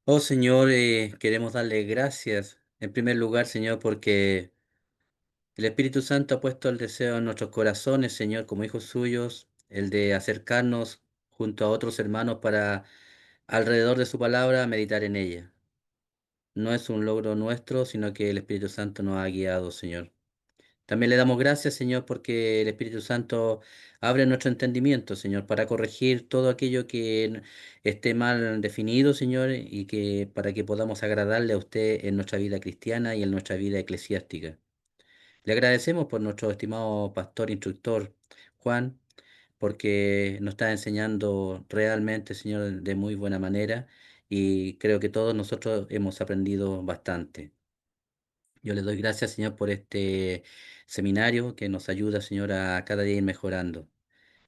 Oh Señor, queremos darle gracias en primer lugar, Señor, porque el Espíritu Santo ha puesto el deseo en nuestros corazones, Señor, como hijos suyos, el de acercarnos junto a otros hermanos para alrededor de su palabra meditar en ella. No es un logro nuestro, sino que el Espíritu Santo nos ha guiado, Señor. También le damos gracias, Señor, porque el Espíritu Santo abre nuestro entendimiento, Señor, para corregir todo aquello que esté mal definido, Señor, y que para que podamos agradarle a usted en nuestra vida cristiana y en nuestra vida eclesiástica. Le agradecemos por nuestro estimado pastor instructor Juan, porque nos está enseñando realmente, Señor, de muy buena manera y creo que todos nosotros hemos aprendido bastante. Yo le doy gracias, Señor, por este seminario que nos ayuda, Señor, a cada día ir mejorando.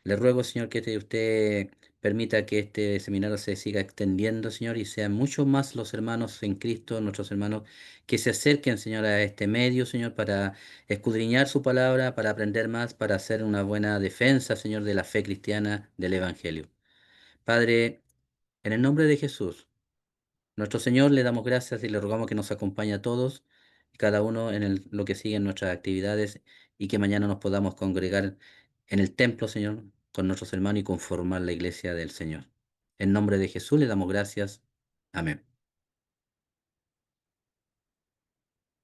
Le ruego, Señor, que usted permita que este seminario se siga extendiendo, Señor, y sean muchos más los hermanos en Cristo, nuestros hermanos, que se acerquen, Señor, a este medio, Señor, para escudriñar su palabra, para aprender más, para hacer una buena defensa, Señor, de la fe cristiana, del Evangelio. Padre, en el nombre de Jesús. Nuestro Señor, le damos gracias y le rogamos que nos acompañe a todos, cada uno en lo que sigue en nuestras actividades y que mañana nos podamos congregar en el templo, Señor, con nuestros hermanos y conformar la iglesia del Señor. En nombre de Jesús le damos gracias. Amén.